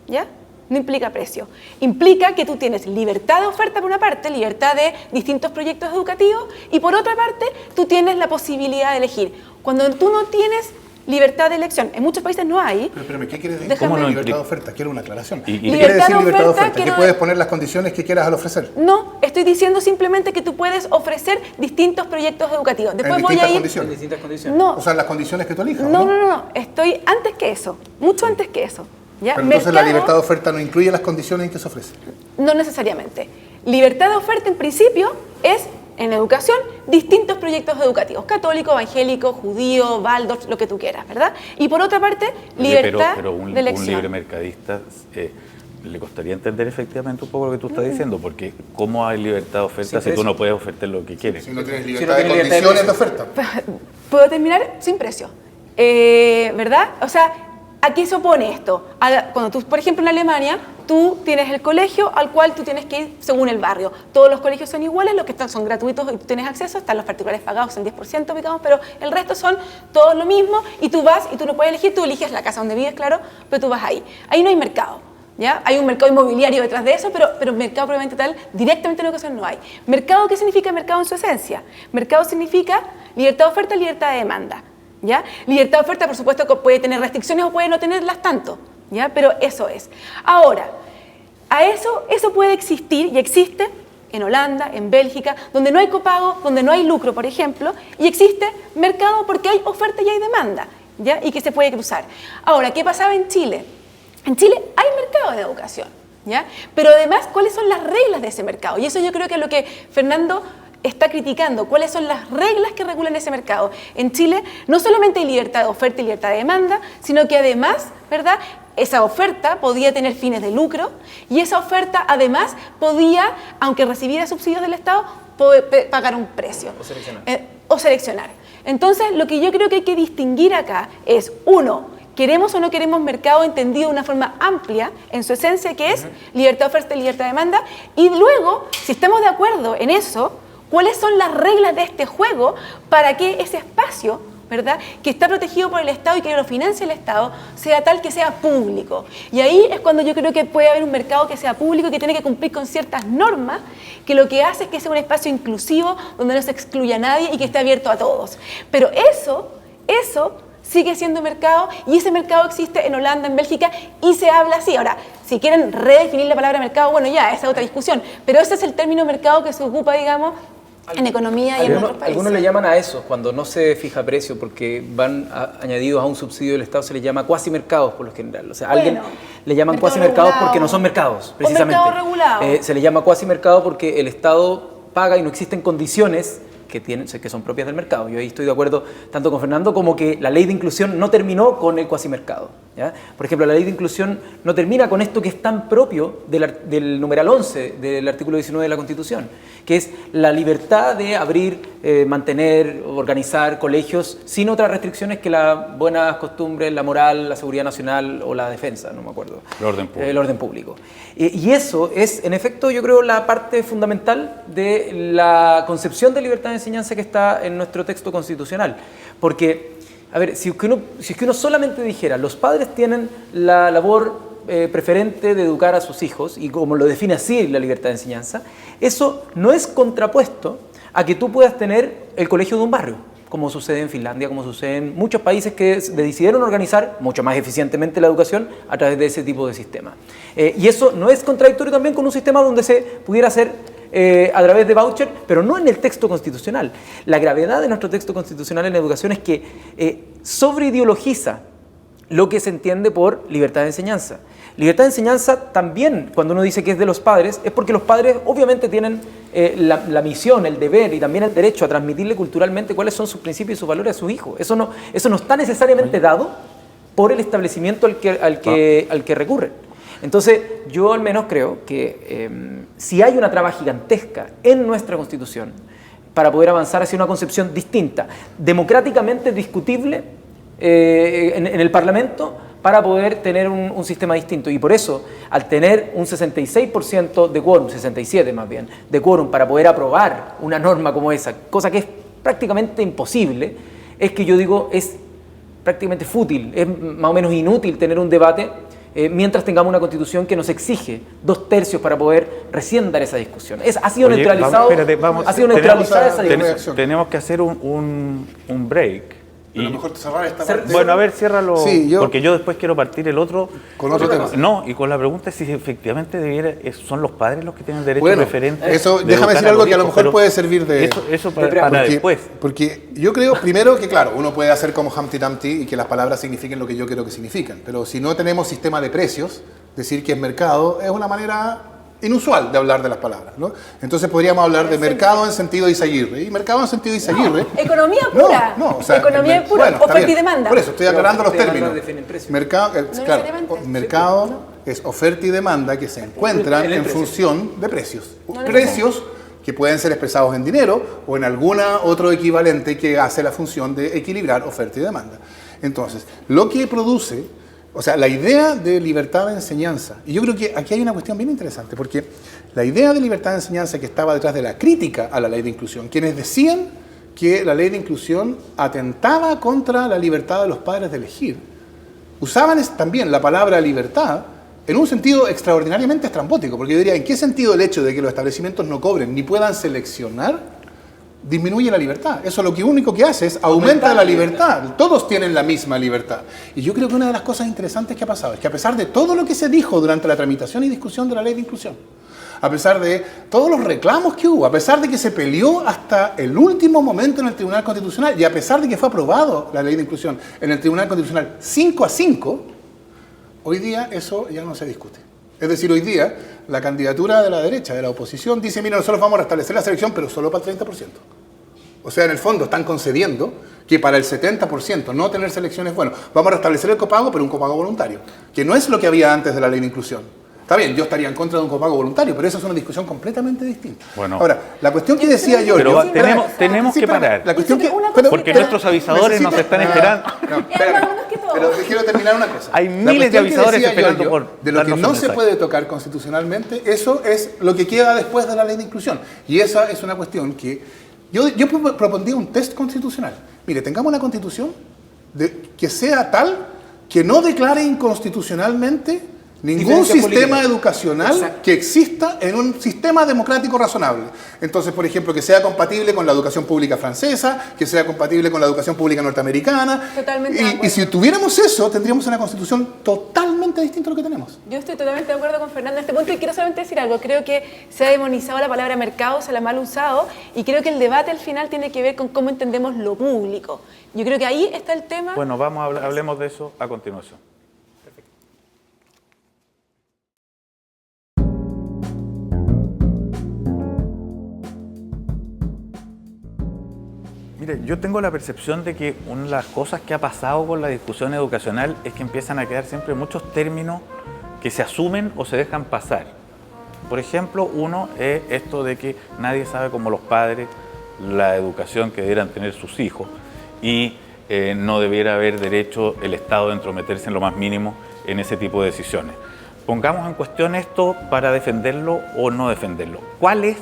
E: ¿ya? No implica precio. Implica que tú tienes libertad de oferta por una parte, libertad de distintos proyectos educativos, y por otra parte tú tienes la posibilidad de elegir. Cuando tú no tienes libertad de elección, en muchos países no hay.
C: Pero espérame, ¿qué quiere decir? ¿Cómo no? Libertad de oferta, quiero una aclaración. ¿Qué quiere decir libertad de oferta? ¿Que puedes poner las condiciones que quieras al ofrecer?
E: No, estoy diciendo simplemente que tú puedes ofrecer distintos proyectos educativos. Después voy a ir...
C: En distintas condiciones.
E: No.
C: O sea, las condiciones que tú elijas.
E: No. Estoy antes que eso, mucho antes que eso. ¿Ya?
C: Pero entonces la libertad de oferta no incluye las condiciones en que se ofrece.
E: No necesariamente. Libertad de oferta en principio es, en educación, distintos proyectos educativos, católico, evangélico, judío, Waldorf, lo que tú quieras, ¿verdad? Y por otra parte, libertad
B: pero
E: de elección.
B: Un libre mercadista le costaría entender efectivamente un poco lo que tú estás diciendo, porque ¿cómo hay libertad de oferta si tú no puedes ofertar lo que quieres?
C: Si no tienes libertad de condiciones de oferta.
E: Puedo terminar sin precio, ¿verdad? O sea, ¿a qué se opone esto? Cuando tú, por ejemplo, en Alemania, tú tienes el colegio al cual tú tienes que ir según el barrio. Todos los colegios son iguales, los que están son gratuitos y tú tienes acceso, están los particulares pagados en 10%, digamos, pero el resto son todos lo mismo y tú vas y tú no puedes elegir, tú eliges la casa donde vives, claro, pero tú vas ahí. Ahí no hay mercado, ¿ya? Hay un mercado inmobiliario detrás de eso, pero mercado probablemente tal, directamente en educación no hay. ¿Mercado qué significa mercado en su esencia? Mercado significa libertad de oferta y libertad de demanda. ¿Ya? Libertad de oferta, por supuesto, que puede tener restricciones o puede no tenerlas tanto, ¿ya? Pero eso es. Ahora, eso puede existir y existe en Holanda, en Bélgica, donde no hay copago, donde no hay lucro, por ejemplo, y existe mercado porque hay oferta y hay demanda, ¿ya? Y que se puede cruzar. Ahora, ¿qué pasaba en Chile? En Chile hay mercado de educación, ¿ya? Pero además, ¿cuáles son las reglas de ese mercado? Y eso yo creo que es lo que Fernando está criticando, cuáles son las reglas que regulan ese mercado. En Chile no solamente hay libertad de oferta y libertad de demanda, sino que además, ¿verdad?, esa oferta podía tener fines de lucro y esa oferta además podía, aunque recibiera subsidios del Estado, pagar un precio. O seleccionar. Entonces, lo que yo creo que hay que distinguir acá es, uno, ¿queremos o no queremos mercado entendido de una forma amplia, en su esencia, que es libertad de oferta y libertad de demanda? Y luego, si estamos de acuerdo en eso, ¿cuáles son las reglas de este juego para que ese espacio, ¿verdad?, que está protegido por el Estado y que lo financia el Estado, sea tal que sea público? Y ahí es cuando yo creo que puede haber un mercado que sea público y que tiene que cumplir con ciertas normas, que lo que hace es que sea un espacio inclusivo, donde no se excluya a nadie y que esté abierto a todos. Pero eso sigue siendo mercado y ese mercado existe en Holanda, en Bélgica y se habla así. Ahora, si quieren redefinir la palabra mercado, bueno, ya, esa es otra discusión, pero ese es el término mercado que se ocupa, digamos, en economía y en otros países.
D: Algunos le llaman a eso, cuando no se fija precio porque van añadidos a un subsidio del Estado, se les llama cuasi mercados por lo general. O sea, alguien le llaman cuasi mercados porque no son mercados, precisamente.
E: O mercado regulado.
D: Se le llama cuasi mercado porque el Estado paga y no existen condiciones que son propias del mercado. Yo ahí estoy de acuerdo tanto con Fernando como que la ley de inclusión no terminó con el cuasimercado, ¿ya? Por ejemplo, la ley de inclusión no termina con esto que es tan propio del numeral 11 del artículo 19 de la Constitución, que es la libertad de abrir, mantener, organizar colegios sin otras restricciones que las buenas costumbres, la moral, la seguridad nacional o la defensa, no me acuerdo. El orden público. Y eso es, en efecto, yo creo, la parte fundamental de la concepción de libertad de enseñanza que está en nuestro texto constitucional. Porque, a ver, si es que uno solamente dijera, los padres tienen la labor preferente de educar a sus hijos, y como lo define así la libertad de enseñanza, eso no es contrapuesto a que tú puedas tener el colegio de un barrio, como sucede en Finlandia, como sucede en muchos países que decidieron organizar mucho más eficientemente la educación a través de ese tipo de sistema. Y eso no es contradictorio también con un sistema donde se pudiera hacer a través de voucher, pero no en el texto constitucional. La gravedad de nuestro texto constitucional en educación es que sobreideologiza lo que se entiende por libertad de enseñanza. Libertad de enseñanza también, cuando uno dice que es de los padres, es porque los padres obviamente tienen la misión, el deber y también el derecho a transmitirle culturalmente cuáles son sus principios y sus valores a sus hijos. Eso no está necesariamente dado por el establecimiento al que recurren. Entonces, yo al menos creo que si hay una traba gigantesca en nuestra Constitución para poder avanzar hacia una concepción distinta, democráticamente discutible en el Parlamento, para poder tener un sistema distinto. Y por eso, al tener un 66% de quórum, 67 más bien, de quórum para poder aprobar una norma como esa, cosa que es prácticamente imposible, es que yo digo, es prácticamente fútil, es más o menos inútil tener un debate mientras tengamos una Constitución que nos exige 2/3 para poder recién dar esa discusión. Ha sido neutralizado, ha sido neutralizada esa discusión.
B: Tenemos que hacer un break.
C: A lo mejor cerrar esta parte.
B: Bueno, a ver, ciérralo,
C: Sí,
B: porque yo después quiero partir el otro.
C: Con otro tema.
B: No, y con la pregunta es si efectivamente son los padres los que tienen derecho
C: Bueno,
B: preferente.
C: eso,
B: de
C: déjame
B: educar
C: decir
B: a
C: algo
B: los
C: que a lo
B: hijos,
C: mejor
B: pero
C: puede servir de...
B: Eso para después.
C: Porque yo creo, primero, que claro, uno puede hacer como Humpty Dumpty y que las palabras signifiquen lo que yo quiero que signifiquen. Pero si no tenemos sistema de precios, decir que es mercado es una manera inusual de hablar de las palabras, ¿no? Entonces podríamos hablar de mercado en sentido de Izaguirre. Y mercado en sentido de Izaguirre...
E: Economía pura.
C: O sea,
E: economía pura,
C: bueno,
E: oferta y demanda.
C: Por eso estoy aclarando los términos.
D: Mercado,
C: Mercado es oferta y demanda que se encuentran en función de precios. Precios que pueden ser expresados en dinero o en alguna otro equivalente que hace la función de equilibrar oferta y demanda. Entonces, lo que produce... O sea, la idea de libertad de enseñanza, y yo creo que aquí hay una cuestión bien interesante, porque la idea de libertad de enseñanza que estaba detrás de la crítica a la ley de inclusión, quienes decían que la ley de inclusión atentaba contra la libertad de los padres de elegir, usaban también la palabra libertad en un sentido extraordinariamente estrambótico, porque yo diría, ¿en qué sentido el hecho de que los establecimientos no cobren ni puedan seleccionar disminuye la libertad? Eso lo único que hace es aumenta la libertad. Todos tienen la misma libertad. Y yo creo que una de las cosas interesantes que ha pasado es que a pesar de todo lo que se dijo durante la tramitación y discusión de la ley de inclusión, a pesar de todos los reclamos que hubo, a pesar de que se peleó hasta el último momento en el Tribunal Constitucional y a pesar de que fue aprobado la ley de inclusión en el Tribunal Constitucional 5-5, hoy día eso ya no se discute. Es decir, hoy día la candidatura de la derecha, de la oposición, dice, mira, nosotros vamos a restablecer la selección, pero solo para el 30%. O sea, en el fondo están concediendo que para el 70% no tener selección es bueno. Vamos a restablecer el copago, pero un copago voluntario, que no es lo que había antes de la ley de inclusión. Está bien, yo estaría en contra de un copago voluntario, pero eso es una discusión completamente distinta.
B: Bueno.
C: Ahora, la cuestión que decía yo...
B: Pero tenemos que parar,
C: la cuestión
B: porque nuestros avisadores nos están esperando.
C: Pero quiero terminar una cosa.
B: Hay miles de avisadores esperando por
C: de lo que no se puede tocar constitucionalmente, eso es lo que queda después de la ley de inclusión. Y esa es una cuestión que... Yo propondría un test constitucional. Mire, tengamos una constitución que sea tal que no declare inconstitucionalmente ningún sistema educacional que exista en un sistema democrático razonable. Entonces, por ejemplo, que sea compatible con la educación pública francesa, que sea compatible con la educación pública norteamericana.
E: Totalmente.
C: Y si tuviéramos eso, tendríamos una constitución totalmente distinta a lo que tenemos.
E: Yo estoy totalmente de acuerdo con Fernando en este punto y quiero solamente decir algo. Creo que se ha demonizado la palabra mercado, se la ha mal usado y creo que el debate al final tiene que ver con cómo entendemos lo público. Yo creo que ahí está el tema.
B: Bueno, hablemos de eso a continuación. Mire, yo tengo la percepción de que una de las cosas que ha pasado con la discusión educacional es que empiezan a quedar siempre muchos términos que se asumen o se dejan pasar. Por ejemplo, uno es esto de que nadie sabe como los padres la educación que debieran tener sus hijos y no debiera haber derecho el Estado de entrometerse en lo más mínimo en ese tipo de decisiones. Pongamos en cuestión esto para defenderlo o no defenderlo. ¿Cuál es,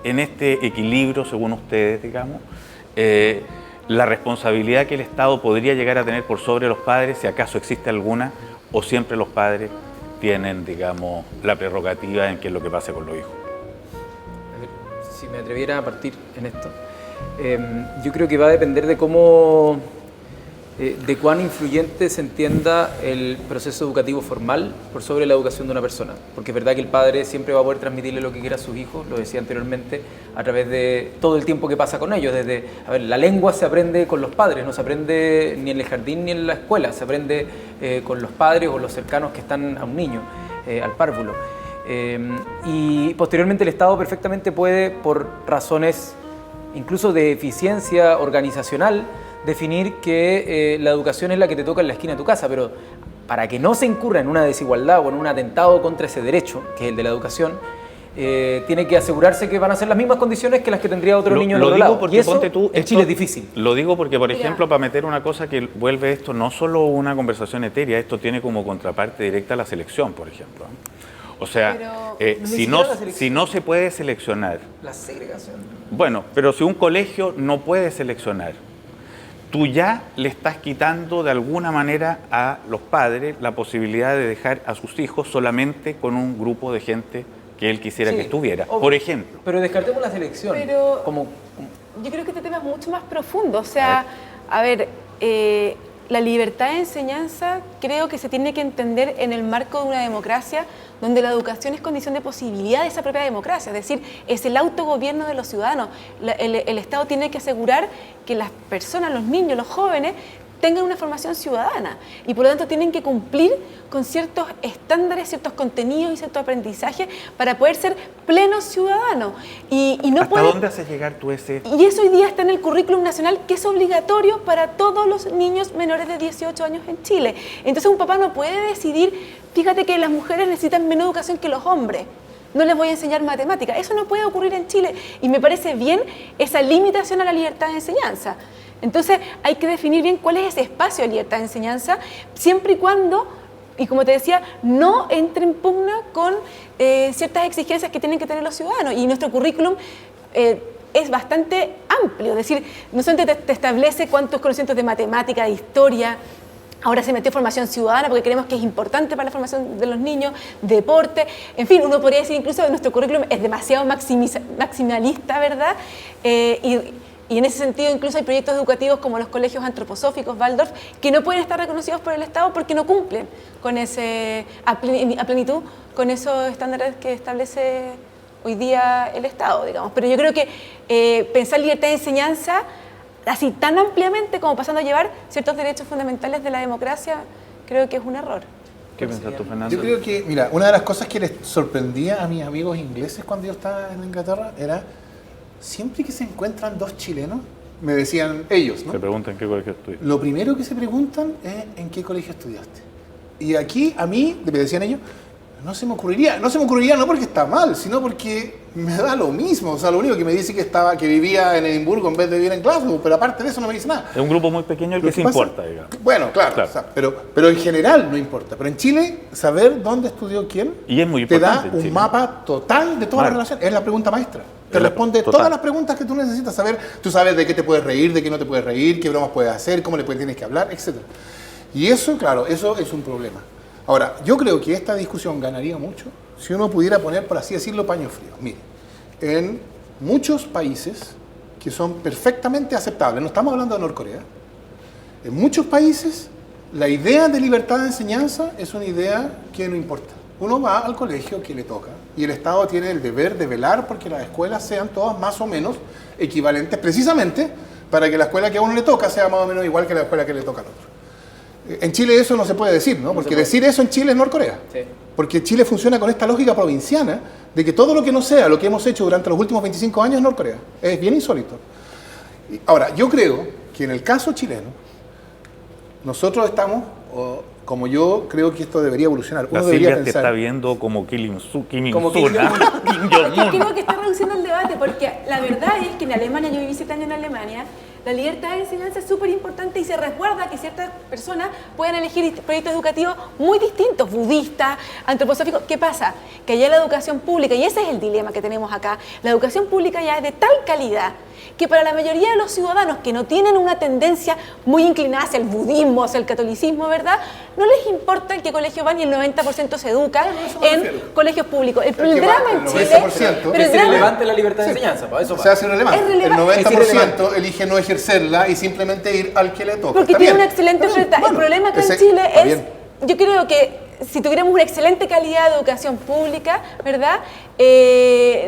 B: en este equilibrio, según ustedes, digamos, la responsabilidad que el Estado podría llegar a tener por sobre los padres, si acaso existe alguna, o siempre los padres tienen, digamos, la prerrogativa en qué es lo que pase con los hijos?
D: Si me atreviera a partir en esto, yo creo que va a depender de cómo, de cuán influyente se entienda el proceso educativo formal por sobre la educación de una persona. Porque es verdad que el padre siempre va a poder transmitirle lo que quiera a sus hijos, lo decía anteriormente, a través de todo el tiempo que pasa con ellos. Desde, a ver, la lengua se aprende con los padres, no se aprende ni en el jardín ni en la escuela, se aprende con los padres o los cercanos que están a un niño, al párvulo. Y posteriormente el Estado perfectamente puede, por razones incluso de eficiencia organizacional, definir que la educación es la que te toca en la esquina de tu casa, pero para que no se incurra en una desigualdad o en un atentado contra ese derecho, que es el de la educación, tiene que asegurarse que van a ser las mismas condiciones que las que tendría otro niño en
B: Lo
D: otro
B: digo
D: lado.
B: porque
D: Y eso
B: ponte tú,
D: en
B: esto-
D: Chile es difícil.
B: Lo digo porque, por
E: Mira.
B: ejemplo, para meter una cosa que vuelve esto no solo una conversación etérea, esto tiene como contraparte directa la selección, por ejemplo. O sea,
E: Pero
D: ni
B: si
D: siquiera
B: no,
D: la selección.
B: si no se puede seleccionar,
D: La segregación.
B: bueno, pero si un colegio no puede seleccionar, tú ya le estás quitando de alguna manera a los padres la posibilidad de dejar a sus hijos solamente con un grupo de gente que él quisiera
D: Sí,
B: que estuviera.
D: obvio.
B: Por ejemplo.
D: Pero descartemos la selección.
E: Pero-
D: Como,
E: Yo creo que este tema es mucho más profundo. O sea, a ver, la libertad de enseñanza creo que se tiene que entender en el marco de una democracia donde la educación es condición de posibilidad de esa propia democracia, es decir, es el autogobierno de los ciudadanos. El Estado tiene que asegurar que las personas, los niños, los jóvenes, tengan una formación ciudadana y por lo tanto tienen que cumplir con ciertos estándares, ciertos contenidos y cierto aprendizaje para poder ser plenos ciudadanos. Y no
B: ¿Hasta
E: puede-
B: dónde haces llegar tú ese?
E: y eso hoy día está en el currículum nacional, que es obligatorio para todos los niños menores de 18 años en Chile. Entonces un papá no puede decidir, fíjate que las mujeres necesitan menos educación que los hombres, no les voy a enseñar matemática. Eso no puede ocurrir en Chile y me parece bien esa limitación a la libertad de enseñanza. Entonces hay que definir bien cuál es ese espacio de libertad de enseñanza, siempre y cuando, y como te decía, no entre en pugna con ciertas exigencias que tienen que tener los ciudadanos. Y nuestro currículum es bastante amplio, es decir, no solamente te establece cuántos conocimientos de matemática, de historia. Ahora se metió formación ciudadana porque creemos que es importante para la formación de los niños, deporte, en fin, uno podría decir incluso que nuestro currículum es demasiado maximalista, ¿verdad? Y en ese sentido incluso hay proyectos educativos como los colegios antroposóficos, Waldorf, que no pueden estar reconocidos por el Estado porque no cumplen con a plenitud con esos estándares que establece hoy día el Estado, digamos. Pero yo creo que pensar libertad de enseñanza así tan ampliamente como pasando a llevar ciertos derechos fundamentales de la democracia, creo que es un error.
B: ¿Qué piensas tú, Fernando?
C: Yo creo que, mira, una de las cosas que les sorprendía a mis amigos ingleses cuando yo estaba en Inglaterra era siempre que se encuentran dos chilenos, me decían ellos, ¿no?
B: Se preguntan qué colegio estudias.
C: Lo primero que se preguntan es ¿en qué colegio estudiaste? Y aquí a mí, me decían ellos, no se me ocurriría no porque está mal, sino porque me da lo mismo. O sea, lo único que me dice que vivía en Edimburgo en vez de vivir en Glasgow, pero aparte de eso no me dice nada.
B: Es un grupo muy pequeño el
C: Lo
B: que se
C: pasa-
B: importa, digamos.
C: Bueno, claro. O sea, pero en general no importa. Pero en Chile, saber dónde estudió quién
B: Y es muy
C: te da
B: importante en
C: un
B: Chile.
C: mapa total de toda la
B: Claro.
C: relación. Es la pregunta maestra. Te
B: Es la-
C: responde
B: total.
C: todas las preguntas que tú necesitas saber. Tú sabes de qué te puedes reír, de qué no te puedes reír, qué bromas puedes hacer, cómo tienes que hablar, etc. Y eso, claro, eso es un problema. Ahora, yo creo que esta discusión ganaría mucho si uno pudiera poner, por así decirlo, paño frío. Mire, en muchos países que son perfectamente aceptables, no estamos hablando de Norcorea, en muchos países la idea de libertad de enseñanza es una idea que no importa. Uno va al colegio que le toca y el Estado tiene el deber de velar porque las escuelas sean todas más o menos equivalentes, precisamente para que la escuela que a uno le toca sea más o menos igual que la escuela que le toca al otro. En Chile eso no se puede decir, ¿no? Porque decir eso en Chile es Norcorea.
D: Sí.
C: Porque Chile funciona con esta lógica provinciana de que todo lo que no sea lo que hemos hecho durante los últimos 25 años es Norcorea. Es bien insólito. Ahora, yo creo que en el caso chileno, nosotros estamos, como yo creo que esto debería evolucionar.
B: La
C: Uno debería
B: Silvia te está
C: pensar.
B: viendo como Kim
D: Como Kim
B: Il-sung, ¿ah? Kim
E: Es que
B: Jong-un.
E: creo que está reduciendo el debate, porque la verdad es que en Alemania, yo viví 7 años en Alemania, la libertad de enseñanza es súper importante y se resguarda que ciertas personas puedan elegir proyectos educativos muy distintos, budistas, antroposóficos. ¿Qué pasa? Que allá la educación pública, y ese es el dilema que tenemos acá, la educación pública ya es de tal calidad que para la mayoría de los ciudadanos que no tienen una tendencia muy inclinada hacia el budismo, hacia el catolicismo, ¿verdad? No les importa en qué colegio van y el 90% se educa
C: eso me
E: en
C: refiero.
E: colegios públicos. El
C: que va,
E: drama en
C: el
E: Chile...
C: 90%,
E: pero
D: Es
E: el drama-
D: irrelevante la libertad de enseñanza, para eso va.
C: Se hace relevante.
E: Es
C: El
E: relevante.
C: 90%
D: Es irrelevante.
C: elige no ejercerla y simplemente ir al que le toca.
E: Porque
C: Está
E: tiene
C: bien.
E: una excelente
C: Está bien.
E: oferta.
C: Bueno,
E: El problema acá
C: ese-
E: en Chile
C: está
E: es,
C: bien.
E: yo creo que si tuviéramos una excelente calidad de educación pública, ¿verdad?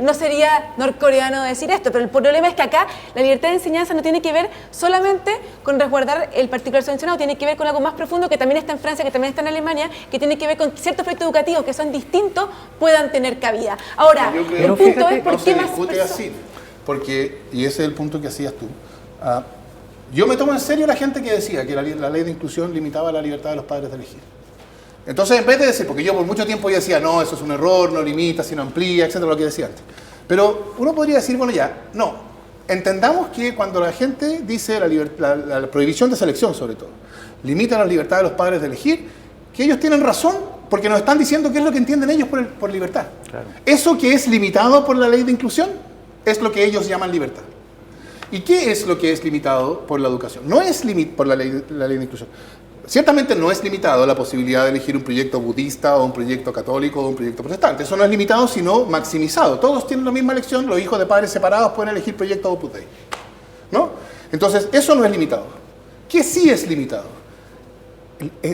E: No sería norcoreano decir esto, pero el problema es que acá la libertad de enseñanza no tiene que ver solamente con resguardar el particular sancionado, tiene que ver con algo más profundo que también está en Francia, que también está en Alemania, que tiene que ver con ciertos proyectos educativos que son distintos, puedan tener cabida. Ahora,
C: Yo creo
E: el
C: que
E: punto es por
C: no
E: qué
C: se
E: más
C: discute
E: personas...
C: así, porque, y ese es el punto que hacías tú, yo me tomo en serio la gente que decía que la ley de inclusión limitaba la libertad de los padres de elegir. Entonces, en vez de decir, porque yo por mucho tiempo yo decía, no, eso es un error, no limita, sino amplía, etcétera, lo que decía antes. Pero uno podría decir, bueno, ya, no. Entendamos que cuando la gente dice la prohibición de selección, sobre todo, limita la libertad de los padres de elegir, que ellos tienen razón, porque nos están diciendo qué es lo que entienden ellos por libertad.
B: Claro.
C: Eso que es limitado por la ley de inclusión es lo que ellos llaman libertad. ¿Y qué es lo que es limitado por la educación? No es por la ley de inclusión. Ciertamente no es limitado la posibilidad de elegir un proyecto budista o un proyecto católico o un proyecto protestante. Eso no es limitado, sino maximizado. Todos tienen la misma elección, los hijos de padres separados pueden elegir proyectos Opus Dei, ¿no? Entonces, eso no es limitado. ¿Qué sí es limitado?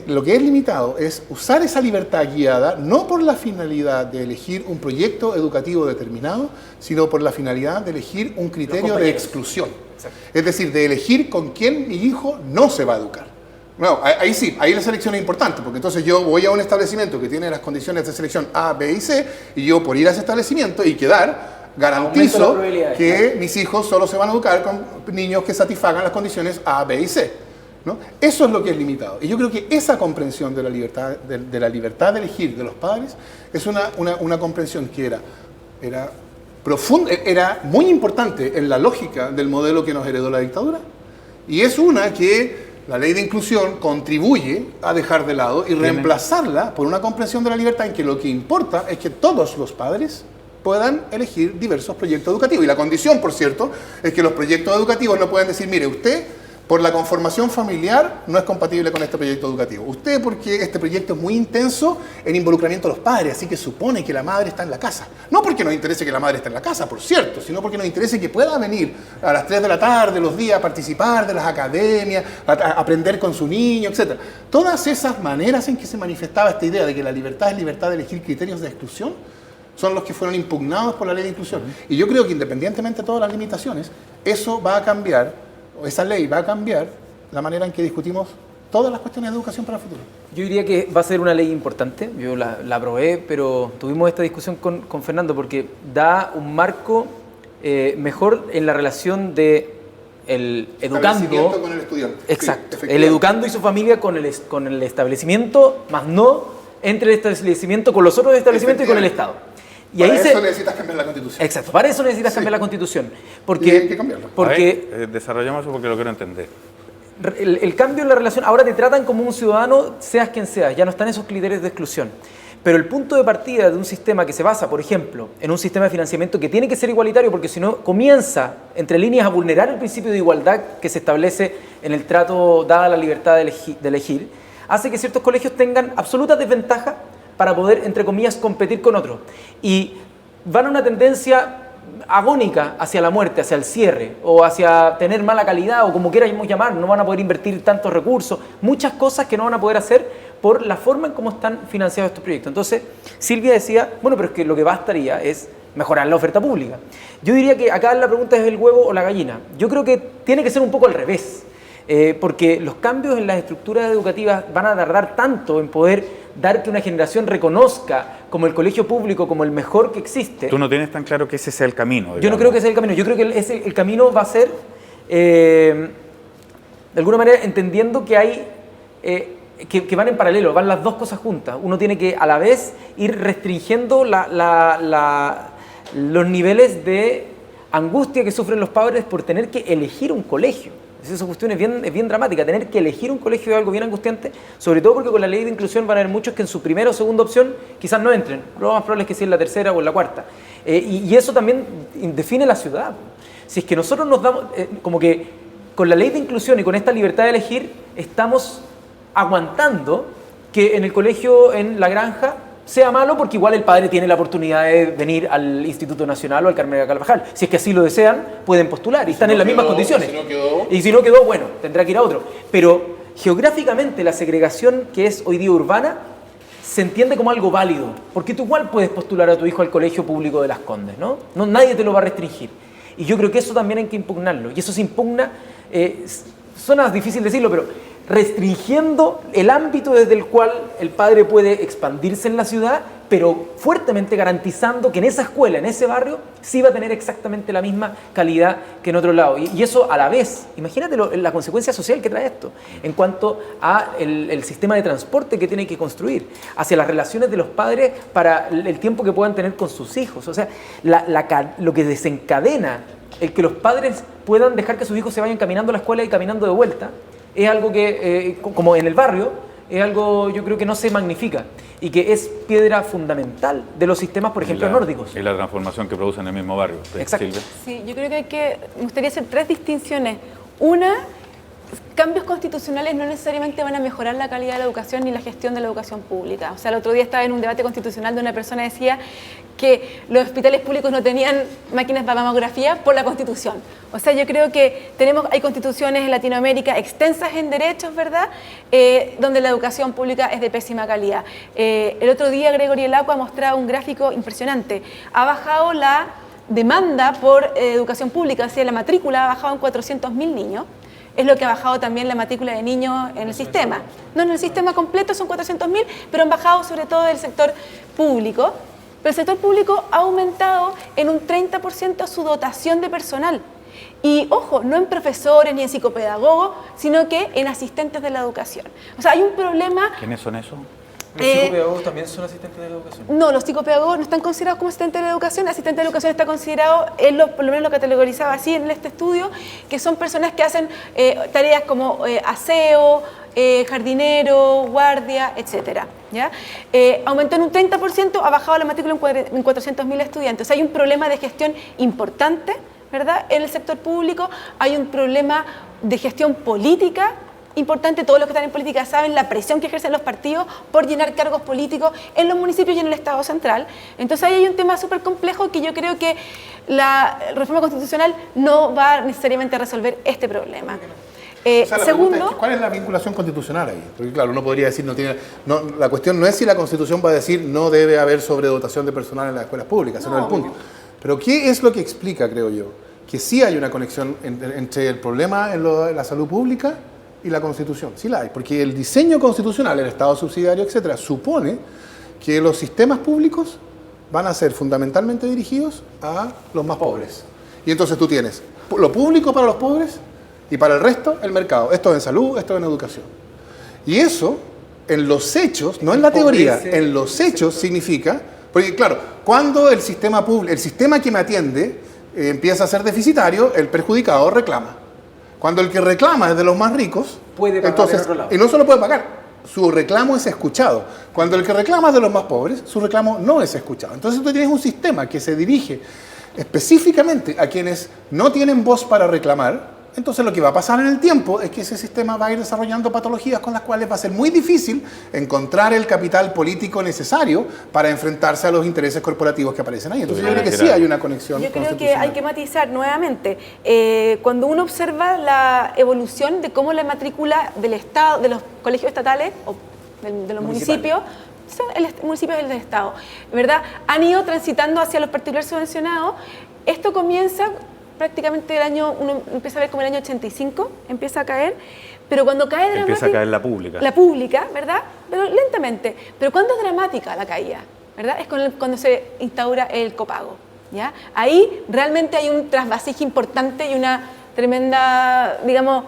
C: Lo que es limitado es usar esa libertad guiada no por la finalidad de elegir un proyecto educativo determinado, sino por la finalidad de elegir un criterio de exclusión.
D: Exacto.
C: Es decir, de elegir con quién mi hijo no se va a educar. No, ahí sí, ahí la selección es importante, porque entonces yo voy a un establecimiento que tiene las condiciones de selección A, B y C, y yo por ir a ese establecimiento y quedar, garantizo que mis hijos solo se van a educar con niños que satisfagan las condiciones A, B y C. ¿No? Eso es lo que es limitado. Y yo creo que esa comprensión de la libertad de elegir de los padres es una comprensión que era profunda, era muy importante en la lógica del modelo que nos heredó la dictadura. Y es una que la ley de inclusión contribuye a dejar de lado y reemplazarla por una comprensión de la libertad en que lo que importa es que todos los padres puedan elegir diversos proyectos educativos. Y la condición, por cierto, es que los proyectos educativos no pueden decir, mire, usted por la conformación familiar no es compatible con este proyecto educativo. Usted porque este proyecto es muy intenso en involucramiento de los padres, así que supone que la madre está en la casa. No porque nos interese que la madre esté en la casa, por cierto, sino porque nos interese que pueda venir a las 3 de la tarde, los días, a participar de las academias, a aprender con su niño, etc. Todas esas maneras en que se manifestaba esta idea de que la libertad es libertad de elegir criterios de exclusión, son los que fueron impugnados por la ley de inclusión. Y yo creo que independientemente de todas las limitaciones, eso va a cambiar, esa ley va a cambiar la manera en que discutimos todas las cuestiones de educación para el futuro.
D: Yo diría que va a ser una ley importante, yo la aprobé, pero tuvimos esta discusión con Fernando porque da un marco mejor en la relación de el educando
C: con el estudiante.
D: Exacto, sí, el educando y su familia con el establecimiento, más no entre el establecimiento con los otros establecimientos y con el Estado.
C: Y para eso necesitas cambiar la Constitución.
D: Exacto, para eso necesitas cambiar la Constitución. Porque,
C: y hay que cambiarla.
D: Porque
B: desarrollamos eso porque lo quiero entender.
D: El cambio en la relación, ahora te tratan como un ciudadano, seas quien seas, ya no están esos criterios de exclusión. Pero el punto de partida de un sistema que se basa, por ejemplo, en un sistema de financiamiento que tiene que ser igualitario, porque si no comienza, entre líneas, a vulnerar el principio de igualdad que se establece en el trato dada la libertad de elegir, hace que ciertos colegios tengan absoluta desventaja para poder, entre comillas, competir con otros. Y van a una tendencia agónica hacia la muerte, hacia el cierre, o hacia tener mala calidad, o como queramos llamar, no van a poder invertir tantos recursos, muchas cosas que no van a poder hacer por la forma en cómo están financiados estos proyectos. Entonces, Silvia decía, bueno, pero es que lo que bastaría es mejorar la oferta pública. Yo diría que acá la pregunta es el huevo o la gallina. Yo creo que tiene que ser un poco al revés, porque los cambios en las estructuras educativas van a tardar tanto en poder dar que una generación reconozca como el colegio público como el mejor que existe.
B: Tú no tienes tan claro que ese sea el camino. Digamos.
D: Yo no creo que sea el camino. Yo creo que el camino va a ser, de alguna manera, entendiendo que hay, que van en paralelo, van las dos cosas juntas. Uno tiene que a la vez ir restringiendo los niveles de angustia que sufren los padres por tener que elegir un colegio. Esa cuestión es bien dramática. Tener que elegir un colegio es algo bien angustiante, sobre todo porque con la ley de inclusión van a haber muchos que en su primera o segunda opción quizás no entren. Lo más probable es que sea en la tercera o en la cuarta. Y eso también define la ciudad. Si es que nosotros nos damos, como que con la ley de inclusión y con esta libertad de elegir, estamos aguantando que en el colegio, en la granja, sea malo porque igual el padre tiene la oportunidad de venir al Instituto Nacional o al Carmelo Carvajal. Si es que así lo desean, pueden postular y están en las mismas condiciones. Y si no quedó, bueno, tendrá que ir a otro. Pero geográficamente la segregación que es hoy día urbana se entiende como algo válido, porque tú igual puedes postular a tu hijo al Colegio Público de Las Condes, ¿no? Nadie te lo va a restringir. Y yo creo que eso también hay que impugnarlo. Y eso se impugna, suena difícil decirlo, pero restringiendo el ámbito desde el cual el padre puede expandirse en la ciudad, pero fuertemente garantizando que en esa escuela, en ese barrio, sí va a tener exactamente la misma calidad que en otro lado. Y eso a la vez, imagínate la consecuencia social que trae esto, en cuanto a el sistema de transporte que tiene que construir, hacia las relaciones de los padres para el tiempo que puedan tener con sus hijos. O sea, lo que desencadena el que los padres puedan dejar que sus hijos se vayan caminando a la escuela y caminando de vuelta, es algo que, como en el barrio, es algo yo creo que no se magnifica y que es piedra fundamental de los sistemas, por ejemplo, nórdicos.
B: Y la transformación que producen en el mismo barrio.
D: Exacto.
B: Silvia.
E: Sí, yo creo que me gustaría hacer 3 distinciones. Una, cambios constitucionales no necesariamente van a mejorar la calidad de la educación ni la gestión de la educación pública. O sea, el otro día estaba en un debate constitucional donde una persona decía que los hospitales públicos no tenían máquinas de mamografía por la Constitución. O sea, yo creo que hay constituciones en Latinoamérica extensas en derechos, ¿verdad?, donde la educación pública es de pésima calidad. El otro día Gregory Elacqua mostraba un gráfico impresionante. Ha bajado la demanda por educación pública, o sea, la matrícula ha bajado en 400.000 niños. Es lo que ha bajado también la matrícula de niños en el sistema. No en el sistema completo son 400.000, pero han bajado sobre todo del sector público. Pero el sector público ha aumentado en un 30% su dotación de personal. Y ojo, no en profesores ni en psicopedagogos, sino que en asistentes de la educación. O sea, hay un problema...
B: ¿Quiénes son esos?
D: ¿Los psicopedagogos también son asistentes de la educación?
E: No, los psicopedagogos no están considerados como asistentes de la educación. Asistente de la educación está considerado, por lo menos lo categorizaba así en este estudio, que son personas que hacen tareas como aseo, jardinero, guardia, etcétera. ¿Ya? Aumentó en un 30%, ha bajado la matrícula en 400.000 estudiantes. O sea, hay un problema de gestión importante, ¿verdad?, en el sector público. Hay un problema de gestión política importante. Todos los que están en política saben la presión que ejercen los partidos por llenar cargos políticos en los municipios y en el Estado central. Entonces ahí hay un tema súper complejo que yo creo que la reforma constitucional no va necesariamente a resolver este problema.
C: O sea,
E: segundo,
C: ¿cuál es la vinculación constitucional ahí? Porque claro, uno podría decir, la cuestión no es si la Constitución va a decir no debe haber sobredotación de personal en las escuelas públicas, ese no es el punto. Pero ¿qué es lo que explica, creo yo, que sí hay una conexión entre el problema en la salud pública y la Constitución? Sí la hay, porque el diseño constitucional, el Estado subsidiario, etcétera, supone que los sistemas públicos van a ser fundamentalmente dirigidos a los más pobres. Y entonces tú tienes lo público para los pobres y para el resto el mercado. Esto en salud, esto en educación. Y eso, en los hechos, no en la teoría, en los hechos significa, porque claro, cuando el sistema público, el sistema que me atiende empieza a ser deficitario, el perjudicado reclama. Cuando el que reclama es de los más ricos,
D: puede pagar
C: entonces, y no solo puede pagar, su reclamo es escuchado. Cuando el que reclama es de los más pobres, su reclamo no es escuchado. Entonces tú tienes un sistema que se dirige específicamente a quienes no tienen voz para reclamar. Entonces lo que va a pasar en el tiempo es que ese sistema va a ir desarrollando patologías con las cuales va a ser muy difícil encontrar el capital político necesario para enfrentarse a los intereses corporativos que aparecen ahí. Entonces yo creo que sí hay una conexión.
E: Yo creo que hay que matizar nuevamente. Cuando uno observa la evolución de cómo la matrícula del Estado, de los colegios estatales o de los municipios, municipios del Estado, ¿verdad?, han ido transitando hacia los particulares subvencionados. Esto comienza prácticamente uno empieza a ver como el año 85, empieza a caer, pero cuando cae dramática...
B: Empieza a caer la pública.
E: La pública, ¿verdad? Pero lentamente. Pero cuando es dramática la caída, ¿verdad? Es cuando se instaura el copago, ¿ya? Ahí realmente hay un trasvasije importante y una tremenda, digamos,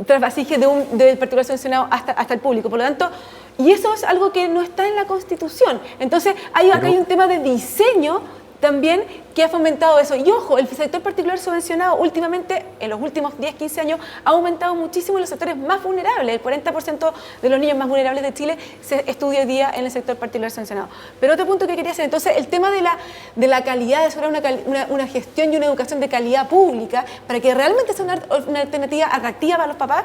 E: trasvasije del particular subvencionado hasta el público. Por lo tanto, y eso es algo que no está en la Constitución. Entonces, acá hay un tema de diseño también que ha fomentado eso. Y ojo, el sector particular subvencionado últimamente, en los últimos 10, 15 años, ha aumentado muchísimo en los sectores más vulnerables. El 40% de los niños más vulnerables de Chile se estudia hoy día en el sector particular subvencionado. Pero otro punto que quería hacer, entonces, el tema de la calidad, de asegurar una gestión y una educación de calidad pública, para que realmente sea una alternativa atractiva para los papás,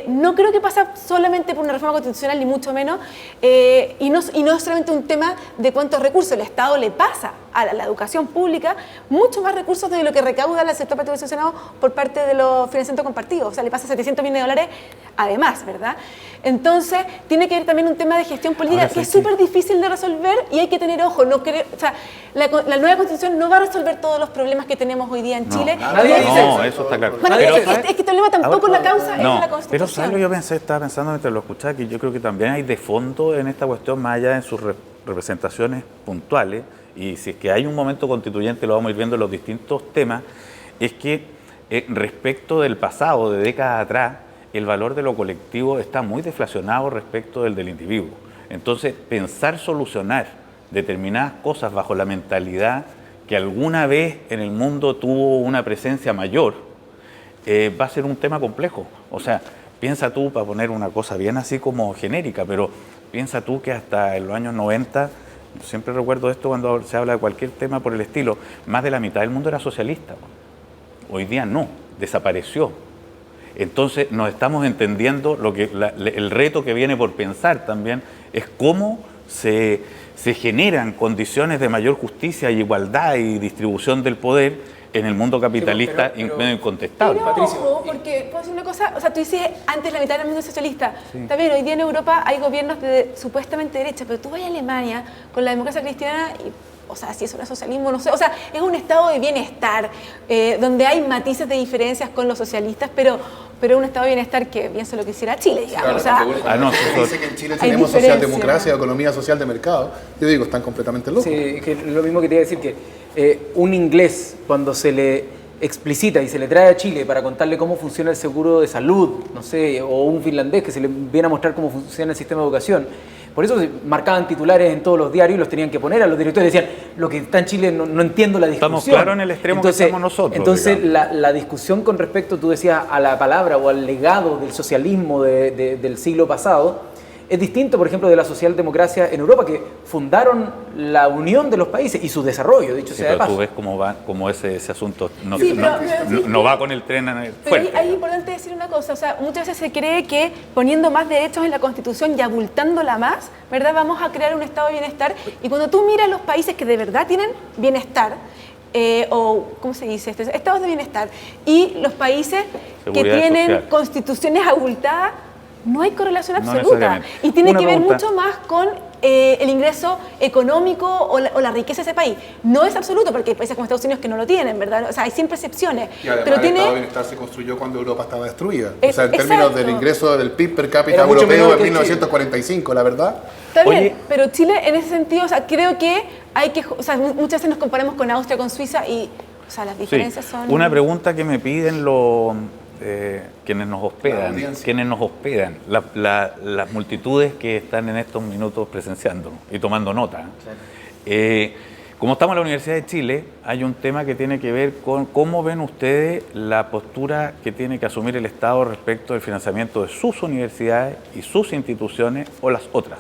E: no creo que pasa solamente por una reforma constitucional, ni mucho menos, y no es solamente un tema de cuántos recursos el Estado le pasa a la educación pública mucho más recursos de lo que recauda el sector patrocinado por parte de los financiamientos compartidos. O sea, le pasa $700 millones además, ¿verdad? Entonces, tiene que haber también un tema de gestión política que es súper difícil de resolver y hay que tener ojo. No o sea, la nueva Constitución no va a resolver todos los problemas que tenemos hoy día en Chile.
B: No, eso está claro.
E: Bueno, es que el problema tampoco es la causa, es la Constitución.
B: Pero ¿sabes lo que yo estaba pensando mientras lo escuchaba? Que yo creo que también hay de fondo en esta cuestión, más allá de sus representaciones puntuales, y si es que hay un momento constituyente, lo vamos a ir viendo en los distintos temas, es que respecto del pasado, de décadas atrás, el valor de lo colectivo está muy deflacionado respecto del individuo. Entonces, pensar solucionar determinadas cosas bajo la mentalidad que alguna vez en el mundo tuvo una presencia mayor, va a ser un tema complejo. O sea, piensa tú, para poner una cosa bien así como genérica, pero piensa tú que hasta en los años 90, siempre recuerdo esto cuando se habla de cualquier tema por el estilo, más de la mitad del mundo era socialista. Hoy día no, desapareció. Entonces nos estamos entendiendo el reto que viene por pensar también es cómo se generan condiciones de mayor justicia y igualdad y distribución del poder en el mundo capitalista incontestable.
E: Pero ojo, porque puedo decir una cosa, o sea, tú dices antes la mitad del mundo es socialista. Está bien, hoy día en Europa hay gobiernos de supuestamente derecha, pero tú vas a Alemania con la democracia cristiana y, o sea, si eso no es socialismo, no sé, o sea, es un estado de bienestar donde hay matices de diferencias con los socialistas, pero un estado de bienestar que pienso lo que hiciera Chile, digamos.
C: Claro, o sea, dice que en Chile tenemos socialdemocracia o economía social de mercado. Yo digo, están completamente locos.
D: Sí, que lo mismo que te iba a decir, que un inglés, cuando se le explicita y se le trae a Chile para contarle cómo funciona el seguro de salud, no sé, o un finlandés que se le viene a mostrar cómo funciona el sistema de educación. Por eso se marcaban titulares en todos los diarios y los tenían que poner a los directores. Decían, lo que está en Chile no entiendo la discusión.
B: Estamos claros en el extremo que estamos nosotros.
D: Entonces, la discusión con respecto, tú decías, a la palabra o al legado del socialismo del siglo pasado, es distinto, por ejemplo, de la socialdemocracia en Europa, que fundaron la unión de los países y su desarrollo, dicho sea de paso.
B: Tú ves cómo ese asunto
E: no
B: va con el tren fuerte.
E: Pero ahí es importante decir una cosa, o sea, muchas veces se cree que poniendo más derechos en la Constitución y abultándola más, ¿verdad? Vamos a crear un estado de bienestar. Y cuando tú miras los países que de verdad tienen bienestar, o, ¿cómo se dice? Estados de bienestar, y los países que tienen social, constituciones abultadas, no hay correlación absoluta. Y tiene que ver mucho más con el ingreso económico o la riqueza de ese país. No es absoluto, porque hay países como Estados Unidos que no lo tienen, ¿verdad? O sea, hay siempre excepciones.
C: Y además el estado de bienestar se construyó cuando Europa estaba destruida. O sea, en términos del ingreso del PIB per cápita europeo en 1945, la verdad.
E: Está bien, pero Chile en ese sentido, o sea, creo que o sea, muchas veces nos comparamos con Austria, con Suiza y, o sea, las diferencias son...
B: Una pregunta que me piden quienes nos hospedan, las multitudes que están en estos minutos presenciando y tomando nota. Claro. Como estamos en la Universidad de Chile, hay un tema que tiene que ver con cómo ven ustedes la postura que tiene que asumir el Estado respecto del financiamiento de sus universidades y sus instituciones o las otras.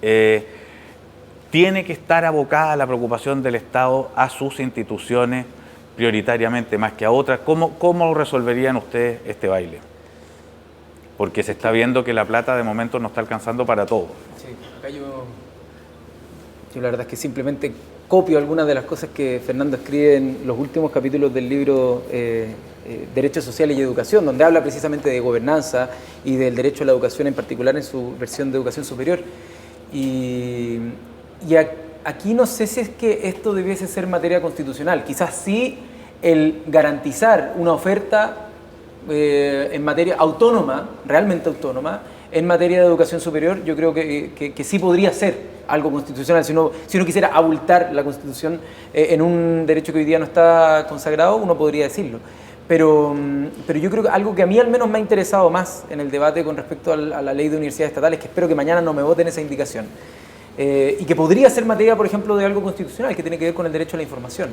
B: ¿Tiene que estar abocada la preocupación del Estado a sus instituciones prioritariamente más que a otras? ¿Cómo resolverían ustedes este baile? Porque se está viendo que la plata de momento no está alcanzando para todo.
D: Sí, acá yo la verdad es que simplemente copio algunas de las cosas que Fernando escribe en los últimos capítulos del libro Derechos Sociales y Educación, donde habla precisamente de gobernanza y del derecho a la educación en particular en su versión de educación superior. Y aquí no sé si es que esto debiese ser materia constitucional. Quizás sí el garantizar una oferta en materia autónoma, realmente autónoma, en materia de educación superior, yo creo que sí podría ser algo constitucional. Si uno quisiera abultar la Constitución en un derecho que hoy día no está consagrado, uno podría decirlo. Pero yo creo que algo que a mí al menos me ha interesado más en el debate con respecto a la ley de universidades estatales, que espero que mañana no me voten esa indicación, y que podría ser materia, por ejemplo, de algo constitucional, que tiene que ver con el derecho a la información.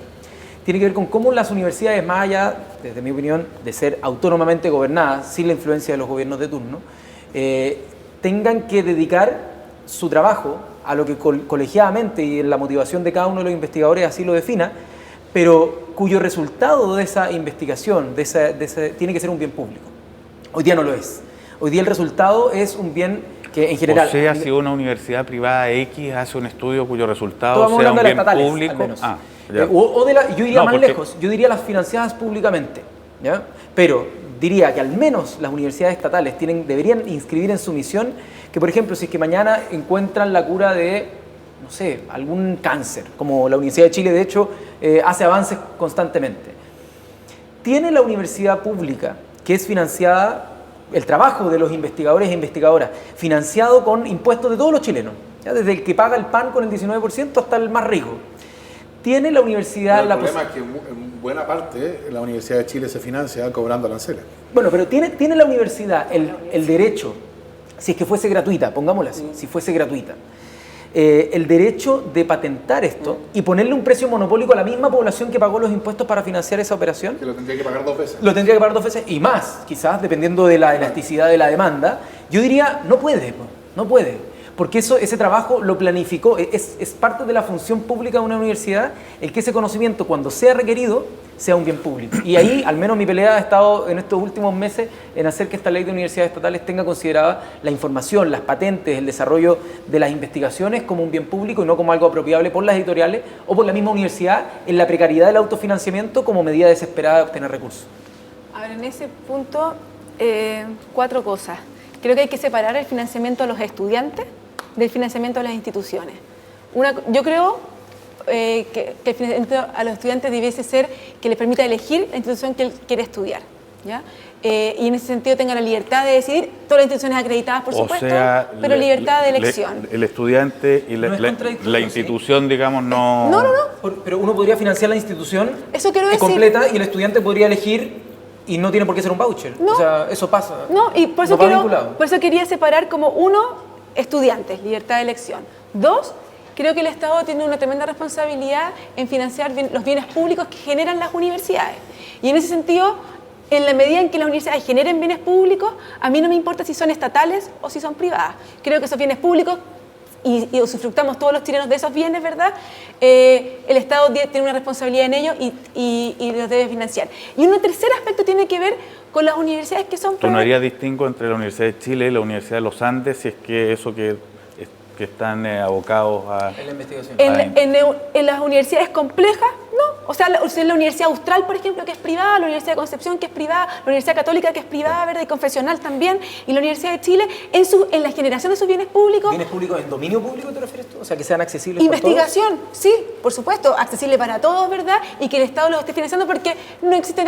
D: Tiene que ver con cómo las universidades, más allá, desde mi opinión, de ser autónomamente gobernadas, sin la influencia de los gobiernos de turno, tengan que dedicar su trabajo a lo que colegiadamente y en la motivación de cada uno de los investigadores así lo defina, pero cuyo resultado de esa investigación, tiene que ser un bien público. Hoy día no lo es. Hoy día el resultado es un bien que en general...
B: O sea, si una universidad privada X hace un estudio cuyo resultado
D: Estamos
B: sea un
D: hablando de
B: bien
D: las estatales,
B: público...
D: al menos.
B: Ya.
D: Yo iría
B: No,
D: más
B: porque-
D: lejos, yo diría las financiadas públicamente, ¿ya? Pero diría que al menos las universidades estatales deberían inscribir en su misión que, por ejemplo, si es que mañana encuentran la cura de, no sé, algún cáncer, como la Universidad de Chile, de hecho, hace avances constantemente. Tiene la universidad pública, que es financiada, el trabajo de los investigadores e investigadoras, financiado con impuestos de todos los chilenos, ¿ya? Desde el que paga el pan con el 19% hasta el más rico. Tiene la universidad
C: El
D: la
C: problema es que en buena parte la Universidad de Chile se financia cobrando aranceles.
D: Bueno, pero tiene la universidad el derecho, si es que fuese gratuita, pongámosla así, si fuese gratuita, el derecho de patentar esto y ponerle un precio monopólico a la misma población que pagó los impuestos para financiar esa operación.
C: Que lo tendría que pagar 2 veces.
D: Lo tendría que pagar 2 veces y más, quizás, dependiendo de la elasticidad de la demanda. Yo diría, no puede, no puede. Porque ese trabajo lo planificó, es parte de la función pública de una universidad, el que ese conocimiento, cuando sea requerido, sea un bien público. Y ahí, al menos mi pelea ha estado en estos últimos meses en hacer que esta ley de universidades estatales tenga considerada la información, las patentes, el desarrollo de las investigaciones como un bien público y no como algo apropiable por las editoriales o por la misma universidad en la precariedad del autofinanciamiento como medida desesperada de obtener recursos.
E: A ver, en ese punto, 4 cosas. Creo que hay que separar el financiamiento a los estudiantes del financiamiento a las instituciones. Yo creo que el financiamiento a los estudiantes debiese ser que les permita elegir la institución que él quiere estudiar, ¿ya? Y en ese sentido tenga la libertad de decidir, todas las instituciones acreditadas, por supuesto, pero libertad de elección.
B: El estudiante y
D: No es
B: la
D: contradictorio,
B: institución, digamos, no...
E: No.
D: Pero uno podría financiar la institución
E: Eso quiero decir.
D: completa y el estudiante podría elegir y no tiene por qué ser un voucher.
E: No.
D: O sea, eso pasa.
E: No, y por eso,
D: No va vinculado.
E: por eso quería separar como 1, estudiantes, libertad de elección. 2, creo que el Estado tiene una tremenda responsabilidad en financiar los bienes públicos que generan las universidades. Y en ese sentido, en la medida en que las universidades generen bienes públicos, a mí no me importa si son estatales o si son privadas. Creo que esos bienes públicos, y usufructamos todos los chilenos de esos bienes, ¿verdad? El Estado tiene una responsabilidad en ellos y los debe financiar. Y un tercer aspecto tiene que ver con las universidades que son...
B: ¿Tú no harías distingo entre la Universidad de Chile y la Universidad de los Andes si es que eso que están abocados a...
D: En la investigación.
E: En las universidades complejas, no. O sea, la Universidad Austral, por ejemplo, que es privada, la Universidad de Concepción, que es privada, la Universidad Católica, que es privada, ¿verdad? Y confesional también, y la Universidad de Chile, en la generación de sus bienes públicos.
D: ¿Bienes públicos en dominio público te refieres tú? O sea, que sean accesibles
E: Investigación, sí, por supuesto, accesible para todos, ¿verdad? Y que el Estado los esté financiando porque no existe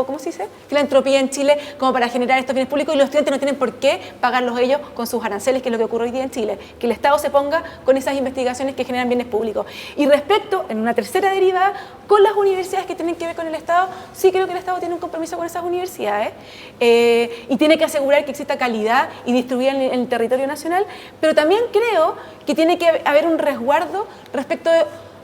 E: ¿cómo se dice? Filantropía en Chile como para generar estos bienes públicos y los estudiantes no tienen por qué pagarlos ellos con sus aranceles, que es lo que ocurre hoy día en Chile. Que el Estado se ponga con esas investigaciones que generan bienes públicos. Y respecto, en una tercera derivada, con las universidades que tienen que ver con el Estado, sí creo que el Estado tiene un compromiso con esas universidades y tiene que asegurar que exista calidad y distribuida en el territorio nacional, pero también creo que tiene que haber un resguardo respecto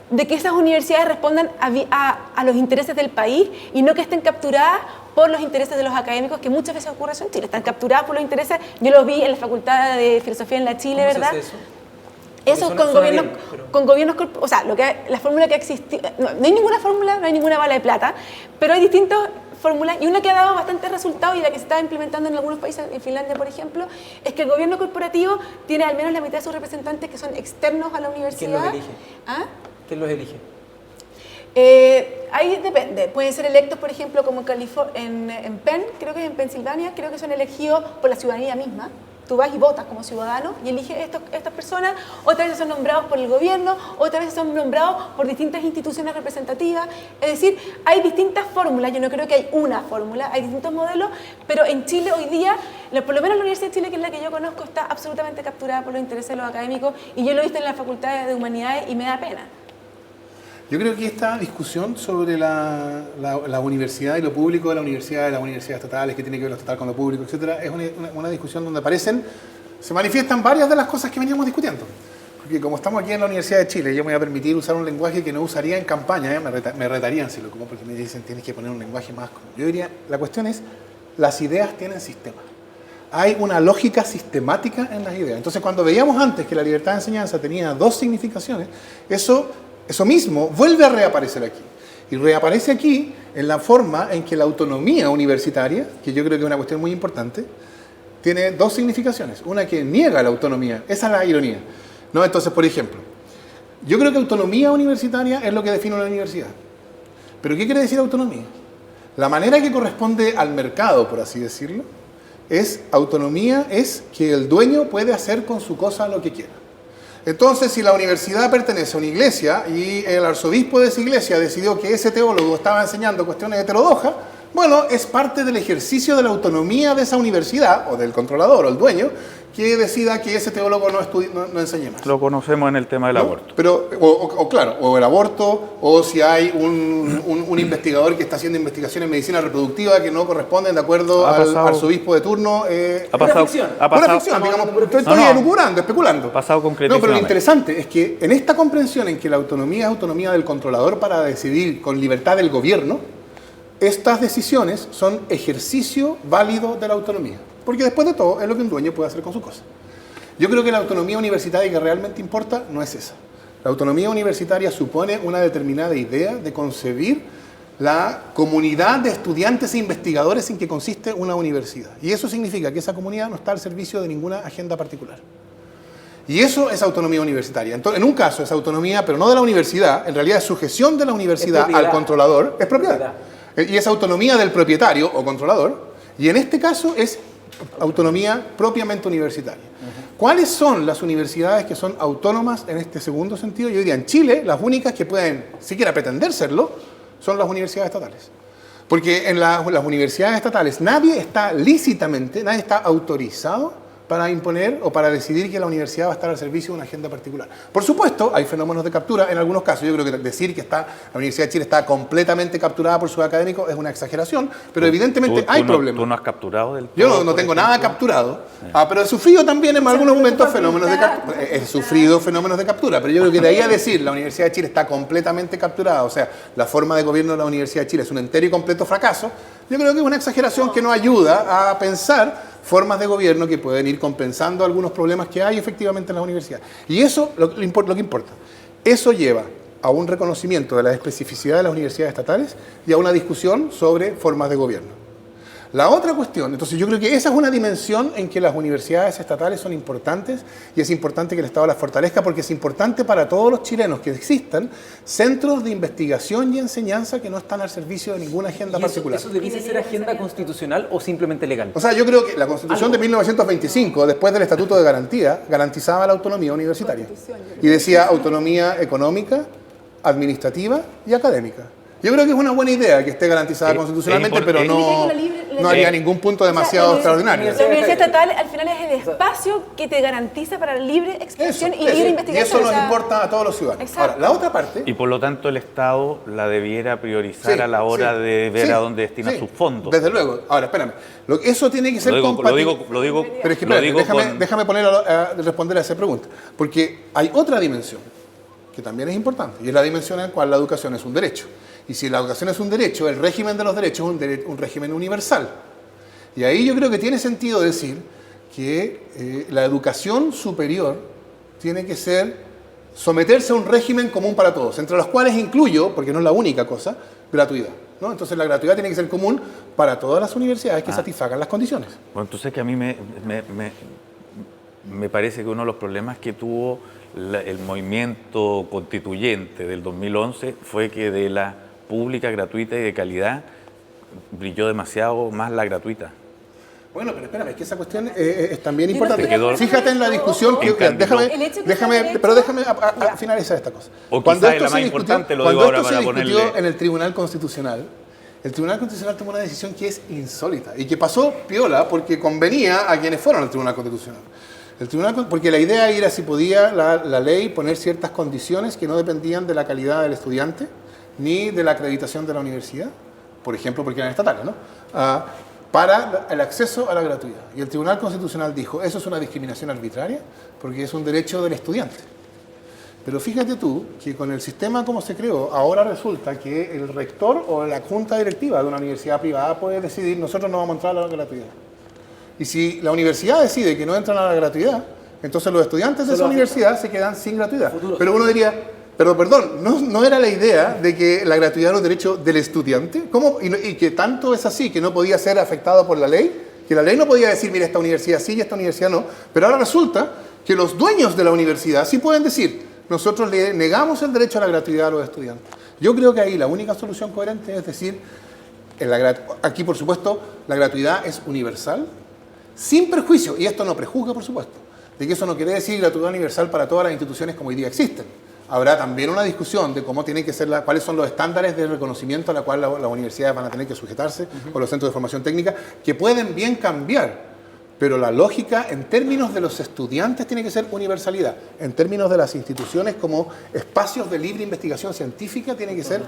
E: de que esas universidades respondan a los intereses del país y no que estén capturadas por los intereses de los académicos, que muchas veces ocurre eso en Chile. Están capturadas por los intereses, yo lo vi en la Facultad de Filosofía en la Chile, ¿verdad?
D: ¿Cómo se hace eso?
E: Eso
D: Suena
E: con gobiernos,
D: bien, pero-
E: con gobiernos, o sea, la fórmula que ha existido, no hay ninguna fórmula, no hay ninguna bala de plata, pero hay distintas fórmulas y una que ha dado bastantes resultados y la que se está implementando en algunos países, en Finlandia por ejemplo, es que el gobierno corporativo tiene al menos la mitad de sus representantes que son externos a la universidad.
D: ¿Quién los elige?
E: ¿Ah?
D: ¿Quién los elige?
E: Ahí depende, pueden ser electos, por ejemplo, como en Penn, creo que es en Pensilvania, creo que son elegidos por la ciudadanía misma. Tú vas y votas como ciudadano y eliges estas personas, otras veces son nombrados por el gobierno, otras veces son nombrados por distintas instituciones representativas. Es decir, hay distintas fórmulas, yo no creo que hay una fórmula, hay distintos modelos, pero en Chile hoy día, por lo menos la Universidad de Chile, que es la que yo conozco, está absolutamente capturada por los intereses de los académicos y yo lo he visto en la Facultad de Humanidades y me da pena.
C: Yo creo que esta discusión sobre la universidad y lo público de las universidades estatales, que tiene que ver lo estatal con lo público, etcétera, es una discusión donde se manifiestan varias de las cosas que veníamos discutiendo. Porque como estamos aquí en la Universidad de Chile, yo me voy a permitir usar un lenguaje que no usaría en campaña, me retarían si lo como, porque me dicen tienes que poner un lenguaje más como. Yo diría, la cuestión es, las ideas tienen sistema. Hay una lógica sistemática en las ideas. Entonces, cuando veíamos antes que la libertad de enseñanza tenía 2 significaciones, eso mismo vuelve a reaparecer aquí. Y reaparece aquí en la forma en que la autonomía universitaria, que yo creo que es una cuestión muy importante, tiene dos significaciones. Una que niega la autonomía, esa es la ironía, ¿no? Entonces, por ejemplo, yo creo que autonomía universitaria es lo que define una universidad. ¿Pero qué quiere decir autonomía? La manera que corresponde al mercado, por así decirlo, autonomía es que el dueño puede hacer con su cosa lo que quiera. Entonces, si la universidad pertenece a una iglesia y el arzobispo de esa iglesia decidió que ese teólogo estaba enseñando cuestiones heterodoxas, bueno, es parte del ejercicio de la autonomía de esa universidad, o del controlador, o el dueño, que decida que ese teólogo no enseñe más.
B: Lo conocemos en el tema del aborto.
C: Pero, claro, o el aborto, o si hay un investigador que está haciendo investigaciones en medicina reproductiva que no corresponden de acuerdo al arzobispo de turno.
B: Pura
C: ficción, digamos. Estoy elucubrando, especulando.
B: Pasado concretamente.
C: No, pero lo interesante es que en esta comprensión en que la autonomía es autonomía del controlador para decidir con libertad del gobierno, estas decisiones son ejercicio válido de la autonomía. Porque después de todo es lo que un dueño puede hacer con su cosa. Yo creo que la autonomía universitaria que realmente importa no es esa. La autonomía universitaria supone una determinada idea de concebir la comunidad de estudiantes e investigadores en que consiste una universidad. Y eso significa que esa comunidad no está al servicio de ninguna agenda particular. Y eso es autonomía universitaria. Entonces, en un caso es autonomía, pero no de la universidad, en realidad es sujeción de la universidad al controlador, es propiedad. Y es autonomía del propietario o controlador, y en este caso es autonomía propiamente universitaria. ¿Cuáles son las universidades que son autónomas en este segundo sentido? Yo diría, en Chile, las únicas que pueden siquiera pretender serlo son las universidades estatales. Porque en las universidades estatales nadie está lícitamente, nadie está autorizado para imponer o para decidir que la universidad va a estar al servicio de una agenda particular. Por supuesto, hay fenómenos de captura en algunos casos. Yo creo que decir que la Universidad de Chile está completamente capturada por sus académicos es una exageración, pero evidentemente hay problemas.
B: ¿Tú no has capturado del todo?
C: Yo no tengo nada capturado, pero he sufrido también en algunos momentos fenómenos de captura. He sufrido fenómenos de captura, pero yo creo que de ahí a decir la Universidad de Chile está completamente capturada, o sea, la forma de gobierno de la Universidad de Chile es un entero y completo fracaso, yo creo que es una exageración que nos ayuda a pensar formas de gobierno que pueden ir compensando algunos problemas que hay efectivamente en la universidad. Y eso, lo que importa, eso lleva a un reconocimiento de la especificidad de las universidades estatales y a una discusión sobre formas de gobierno. La otra cuestión, entonces yo creo que esa es una dimensión en que las universidades estatales son importantes y es importante que el Estado las fortalezca porque es importante para todos los chilenos que existan centros de investigación y enseñanza que no están al servicio de ninguna agenda particular.
D: ¿Eso debiese ser agenda constitucional o simplemente legal?
C: O sea, yo creo que la Constitución de 1925, después del Estatuto de Garantía, garantizaba la autonomía universitaria y decía autonomía económica, administrativa y académica. Yo creo que es una buena idea que esté garantizada constitucionalmente, pero no haría ningún punto demasiado extraordinario.
E: La universidad estatal al final es el espacio que te garantiza para la libre expresión y libre investigación.
C: Y eso nos importa a todos los ciudadanos.
E: Exacto.
C: Ahora, la otra parte...
B: Y por lo tanto el Estado la debiera priorizar a la hora de ver a dónde destina sus fondos.
C: Desde luego. Ahora, espérame. Eso tiene que ser compatible.
B: Lo digo.
C: Pero es que déjame responder a esa pregunta. Porque hay otra dimensión que también es importante. Y es la dimensión en la cual la educación es un derecho. Y si la educación es un derecho, el régimen de los derechos es un régimen universal. Y ahí yo creo que tiene sentido decir que la educación superior tiene que someterse a un régimen común para todos, entre los cuales incluyo, porque no es la única cosa, gratuidad, ¿no? Entonces la gratuidad tiene que ser común para todas las universidades que satisfagan las condiciones.
B: Bueno, entonces que a mí me parece que uno de los problemas que tuvo el movimiento constituyente del 2011 fue que de la pública, gratuita y de calidad brilló demasiado más la gratuita.
C: Bueno, pero espérame, es que esa cuestión es también importante. Fíjate en la discusión que... Déjame finalizar esta cosa.
B: O quizás la más importante, lo digo ahora para ponerle...
C: Cuando esto se discutió en el Tribunal Constitucional, el Tribunal Constitucional tomó una decisión que es insólita y que pasó piola porque convenía a quienes fueron al Tribunal Constitucional. Porque la idea era si podía la ley poner ciertas condiciones que no dependían de la calidad del estudiante ni de la acreditación de la universidad, por ejemplo, porque eran estatales, ¿no? Para el acceso a la gratuidad. Y el Tribunal Constitucional dijo, eso es una discriminación arbitraria porque es un derecho del estudiante. Pero fíjate tú que con el sistema como se creó, ahora resulta que el rector o la junta directiva de una universidad privada puede decidir, nosotros no vamos a entrar a la gratuidad. Y si la universidad decide que no entran a la gratuidad, entonces los estudiantes de esa universidad se quedan sin gratuidad. Pero uno diría, pero perdón, ¿no era la idea de que la gratuidad era un derecho del estudiante? ¿Cómo? Y que tanto es así que no podía ser afectado por la ley, que la ley no podía decir, mira, esta universidad sí y esta universidad no, pero ahora resulta que los dueños de la universidad sí pueden decir, nosotros le negamos el derecho a la gratuidad a los estudiantes. Yo creo que ahí la única solución coherente es decir, aquí por supuesto la gratuidad es universal, sin perjuicio, y esto no prejuzga por supuesto, de que eso no quiere decir gratuidad universal para todas las instituciones como hoy día existen. Habrá también una discusión de cómo tienen que ser cuáles son los estándares de reconocimiento a la cual las universidades van a tener que sujetarse, o los centros de formación técnica, que pueden bien cambiar. Pero la lógica en términos de los estudiantes tiene que ser universalidad. En términos de las instituciones como espacios de libre investigación científica tiene que ser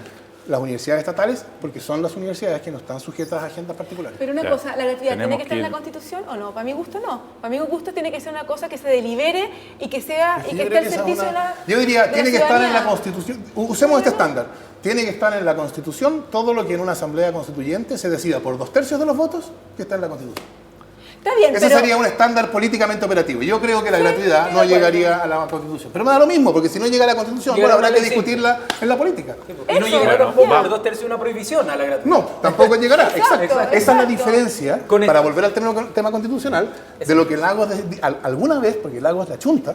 C: las universidades estatales, porque son las universidades que no están sujetas a agendas particulares.
E: Pero una cosa, ¿la gratuidad tiene que estar en la Constitución o no? Para mi gusto no. Para mi gusto tiene que ser una cosa que se delibere y que sea y que esté al servicio de la
C: Yo diría, tiene que estar en la
E: ciudadanía.
C: Constitución. Usemos este estándar. Tiene que estar en la Constitución todo lo que en una asamblea constituyente se decida por 2/3 de los votos que está en la Constitución.
E: Está bien,
C: Ese
E: pero
C: sería un estándar políticamente operativo. Yo creo que la gratuidad
E: estoy
C: no
E: de acuerdo.
C: llegaría a la Constitución. Pero me da lo mismo, porque si no llega a la Constitución,
D: Llegará
C: bueno, habrá
D: una
C: que
D: ley
C: discutirla en la política.
D: Y no
E: Eso,
D: llegará
E: bueno,
D: tampoco
E: ya.
D: por 2/3 una prohibición a la gratuidad.
C: No, tampoco llegará.
E: Exacto,
C: Esa es la diferencia,
D: Con el-
C: para volver al tema constitucional, de lo que Lagos alguna vez, porque Lagos la chunta,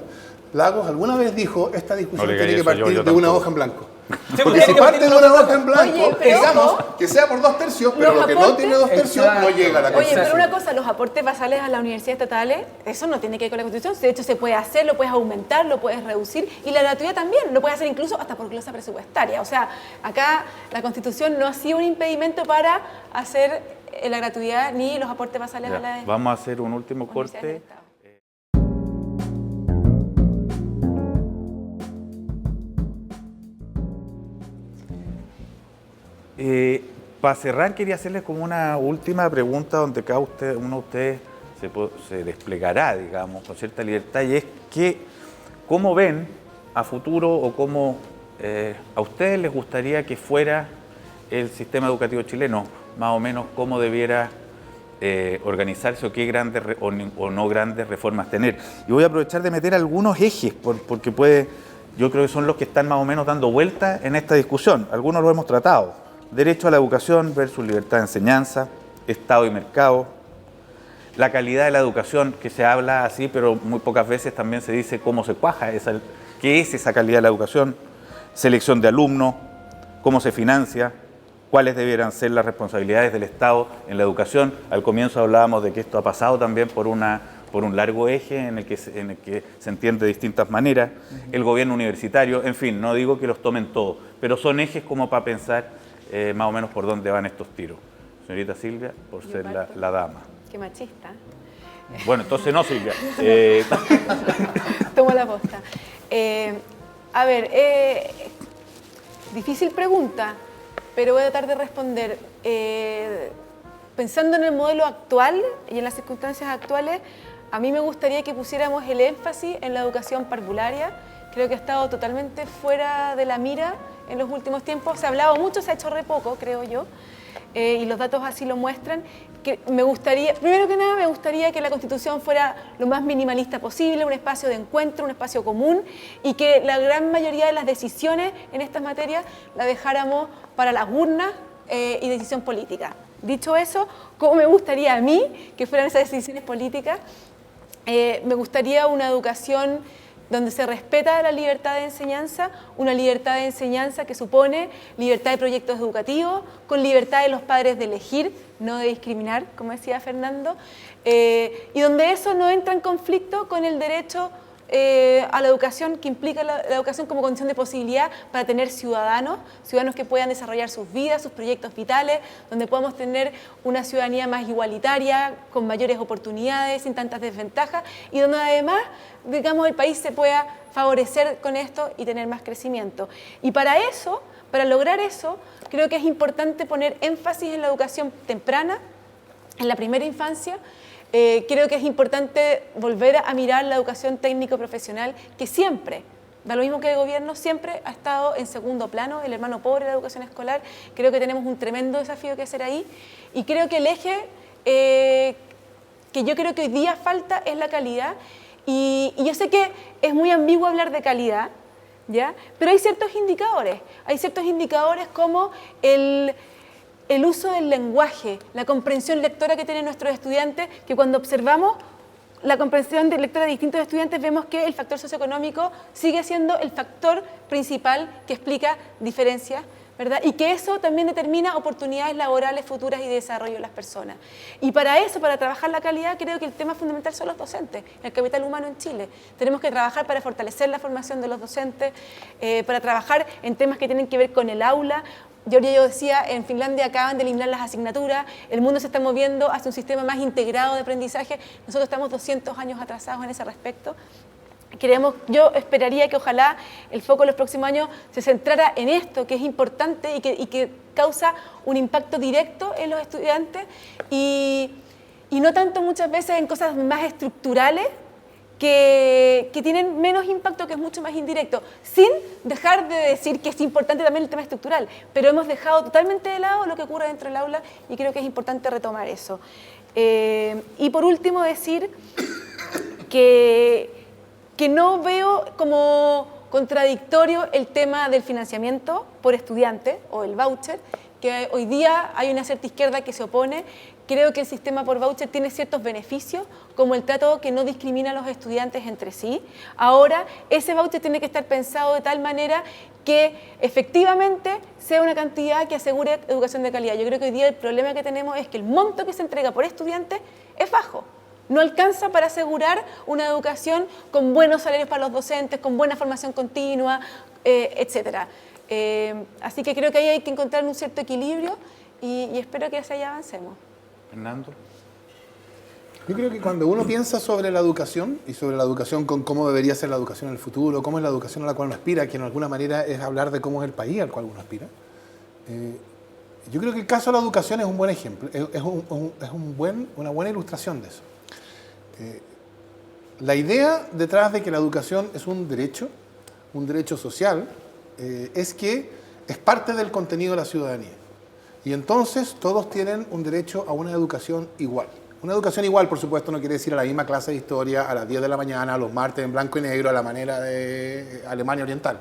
C: Lagos alguna vez dijo, esta discusión
B: No le
C: tiene que
B: diga eso,
C: partir
B: yo
C: de una
B: tampoco.
C: hoja en blanco.
D: Sí,
C: Porque
D: tiene
C: si
D: que
C: parte
D: partir
C: de
D: de
C: una
D: una
C: hoja en blanco,
E: Oye, pero
C: digamos
E: ojo,
C: que sea por 2/3, pero
E: los
C: lo que no
E: aportes-
C: tiene 2/3 no
D: Exacto.
C: llega a la
E: Oye,
C: Constitución.
E: pero una cosa, los aportes basales a las universidades estatales, eso no tiene que ver con la Constitución. De hecho, se puede hacer, lo puedes aumentar, lo puedes reducir. Y la gratuidad también, lo puedes hacer incluso hasta por glosa presupuestaria. O sea, acá la Constitución no ha sido un impedimento para hacer la gratuidad ni los aportes basales
B: Ya,
E: a las
B: vamos a hacer un último
E: universidades del
B: corte.
E: Estado.
B: Para cerrar, quería hacerles como una última pregunta donde uno de ustedes se desplegará, digamos, con cierta libertad, y es que, ¿cómo ven a futuro o cómo a ustedes les gustaría que fuera el sistema educativo chileno? Más o menos, ¿cómo debiera organizarse o qué grandes o no grandes reformas tener? Y voy a aprovechar de meter algunos ejes, porque yo creo que son los que están más o menos dando vuelta en esta discusión. Algunos los hemos tratado. Derecho a la educación versus libertad de enseñanza, Estado y mercado, la calidad de la educación, que se habla así, pero muy pocas veces también se dice cómo se cuaja, qué es esa calidad de la educación, selección de alumnos, cómo se financia, cuáles debieran ser las responsabilidades del Estado en la educación. Al comienzo hablábamos de que esto ha pasado también por un largo eje en el que se entiende de distintas maneras, el gobierno universitario, en fin, no digo que los tomen todos, pero son ejes como para pensar más o menos por dónde van estos tiros. Señorita Silvia, por ser la dama.
E: Qué machista.
B: Bueno, entonces no, Silvia.
E: Tomo la posta. A ver, difícil pregunta, pero voy a tratar de responder. Pensando en el modelo actual y en las circunstancias actuales, a mí me gustaría que pusiéramos el énfasis en la educación parvularia. Creo que ha estado totalmente fuera de la mira en los últimos tiempos. Se ha hablado mucho, se ha hecho re poco, creo yo, y los datos así lo muestran. Que me gustaría, primero que nada, me gustaría que la Constitución fuera lo más minimalista posible, un espacio de encuentro, un espacio común, y que la gran mayoría de las decisiones en estas materias la dejáramos para las urnas y decisión política. Dicho eso, ¿cómo me gustaría a mí que fueran esas decisiones políticas? Me gustaría una educación donde se respeta la libertad de enseñanza, una libertad de enseñanza que supone libertad de proyectos educativos, con libertad de los padres de elegir, no de discriminar, como decía Fernando, y donde eso no entra en conflicto con el derecho a la educación, que implica la educación como condición de posibilidad para tener ciudadanos que puedan desarrollar sus vidas, sus proyectos vitales, donde podamos tener una ciudadanía más igualitaria, con mayores oportunidades, sin tantas desventajas, y donde además, digamos, el país se pueda favorecer con esto y tener más crecimiento. Y para eso, para lograr eso, creo que es importante poner énfasis en la educación temprana, en la primera infancia. Creo que es importante volver a mirar la educación técnico-profesional, que siempre, da lo mismo que el gobierno, siempre ha estado en segundo plano, el hermano pobre de la educación escolar. Creo que tenemos un tremendo desafío que hacer ahí, y creo que el eje que yo creo que hoy día falta es la calidad, y yo sé que es muy ambiguo hablar de calidad, ¿ya? Pero hay ciertos indicadores como el uso del lenguaje, la comprensión lectora que tienen nuestros estudiantes, que cuando observamos la comprensión lectora de distintos estudiantes vemos que el factor socioeconómico sigue siendo el factor principal que explica diferencias, ¿verdad? Y que eso también determina oportunidades laborales futuras y de desarrollo de las personas. Y para eso, para trabajar la calidad, creo que el tema fundamental son los docentes, el capital humano en Chile. Tenemos que trabajar para fortalecer la formación de los docentes, para trabajar en temas que tienen que ver con el aula. Yo decía, en Finlandia acaban de eliminar las asignaturas, el mundo se está moviendo hacia un sistema más integrado de aprendizaje, nosotros estamos 200 años atrasados en ese respecto. Yo esperaría que ojalá el foco en los próximos años se centrara en esto, que es importante y que causa un impacto directo en los estudiantes y no tanto muchas veces en cosas más estructurales que tienen menos impacto, que es mucho más indirecto, sin dejar de decir que es importante también el tema estructural, pero hemos dejado totalmente de lado lo que ocurre dentro del aula y creo que es importante retomar eso. Y por último decir que no veo como contradictorio el tema del financiamiento por estudiante o el voucher, que hoy día hay una cierta izquierda que se opone. Creo que el sistema por voucher tiene ciertos beneficios, como el trato que no discrimina a los estudiantes entre sí. Ahora, ese voucher tiene que estar pensado de tal manera que efectivamente sea una cantidad que asegure educación de calidad. Yo creo que hoy día el problema que tenemos es que el monto que se entrega por estudiante es bajo. No alcanza para asegurar una educación con buenos salarios para los docentes, con buena formación continua, etc. Así que creo que ahí hay que encontrar un cierto equilibrio y espero que hacia allá avancemos.
B: Fernando.
C: Yo creo que cuando uno piensa sobre la educación y sobre la educación con cómo debería ser la educación en el futuro, cómo es la educación a la cual uno aspira, que en alguna manera es hablar de cómo es el país al cual uno aspira, yo creo que el caso de la educación es un buen ejemplo, es una buena ilustración de eso. La idea detrás de que la educación es un derecho social, es que es parte del contenido de la ciudadanía. Y entonces todos tienen un derecho a una educación igual. Una educación igual, por supuesto, no quiere decir a la misma clase de historia, a las 10 de la mañana, los martes en blanco y negro, a la manera de Alemania Oriental.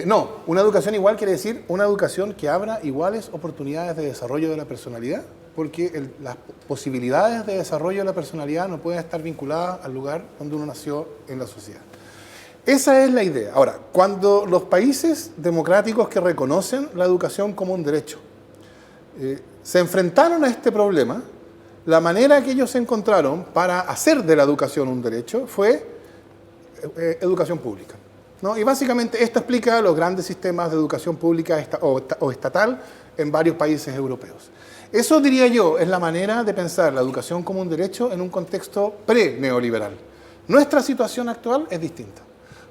C: No, una educación igual quiere decir una educación que abra iguales oportunidades de desarrollo de la personalidad, porque las posibilidades de desarrollo de la personalidad no pueden estar vinculadas al lugar donde uno nació en la sociedad. Esa es la idea. Ahora, cuando los países democráticos que reconocen la educación como un derecho se enfrentaron a este problema, la manera que ellos encontraron para hacer de la educación un derecho fue educación pública, ¿no? Y básicamente esto explica los grandes sistemas de educación pública o estatal en varios países europeos. Eso, diría yo, es la manera de pensar la educación como un derecho en un contexto pre-neoliberal. Nuestra situación actual es distinta,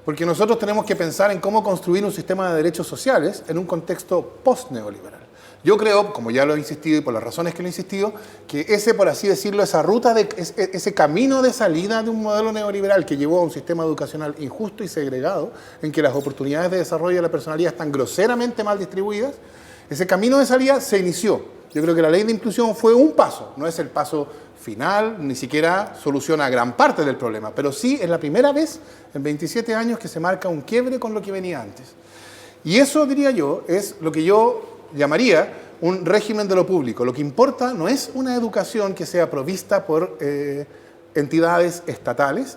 C: porque nosotros tenemos que pensar en cómo construir un sistema de derechos sociales en un contexto post-neoliberal. Yo creo, como ya lo he insistido y por las razones que lo he insistido, que ese, por así decirlo, ese camino de salida de un modelo neoliberal que llevó a un sistema educacional injusto y segregado, en que las oportunidades de desarrollo de la personalidad están groseramente mal distribuidas, ese camino de salida se inició. Yo creo que la ley de inclusión fue un paso, no es el paso final, ni siquiera soluciona gran parte del problema, pero sí es la primera vez en 27 años que se marca un quiebre con lo que venía antes. Y eso, diría yo, es lo que yo llamaría un régimen de lo público. Lo que importa no es una educación que sea provista por entidades estatales.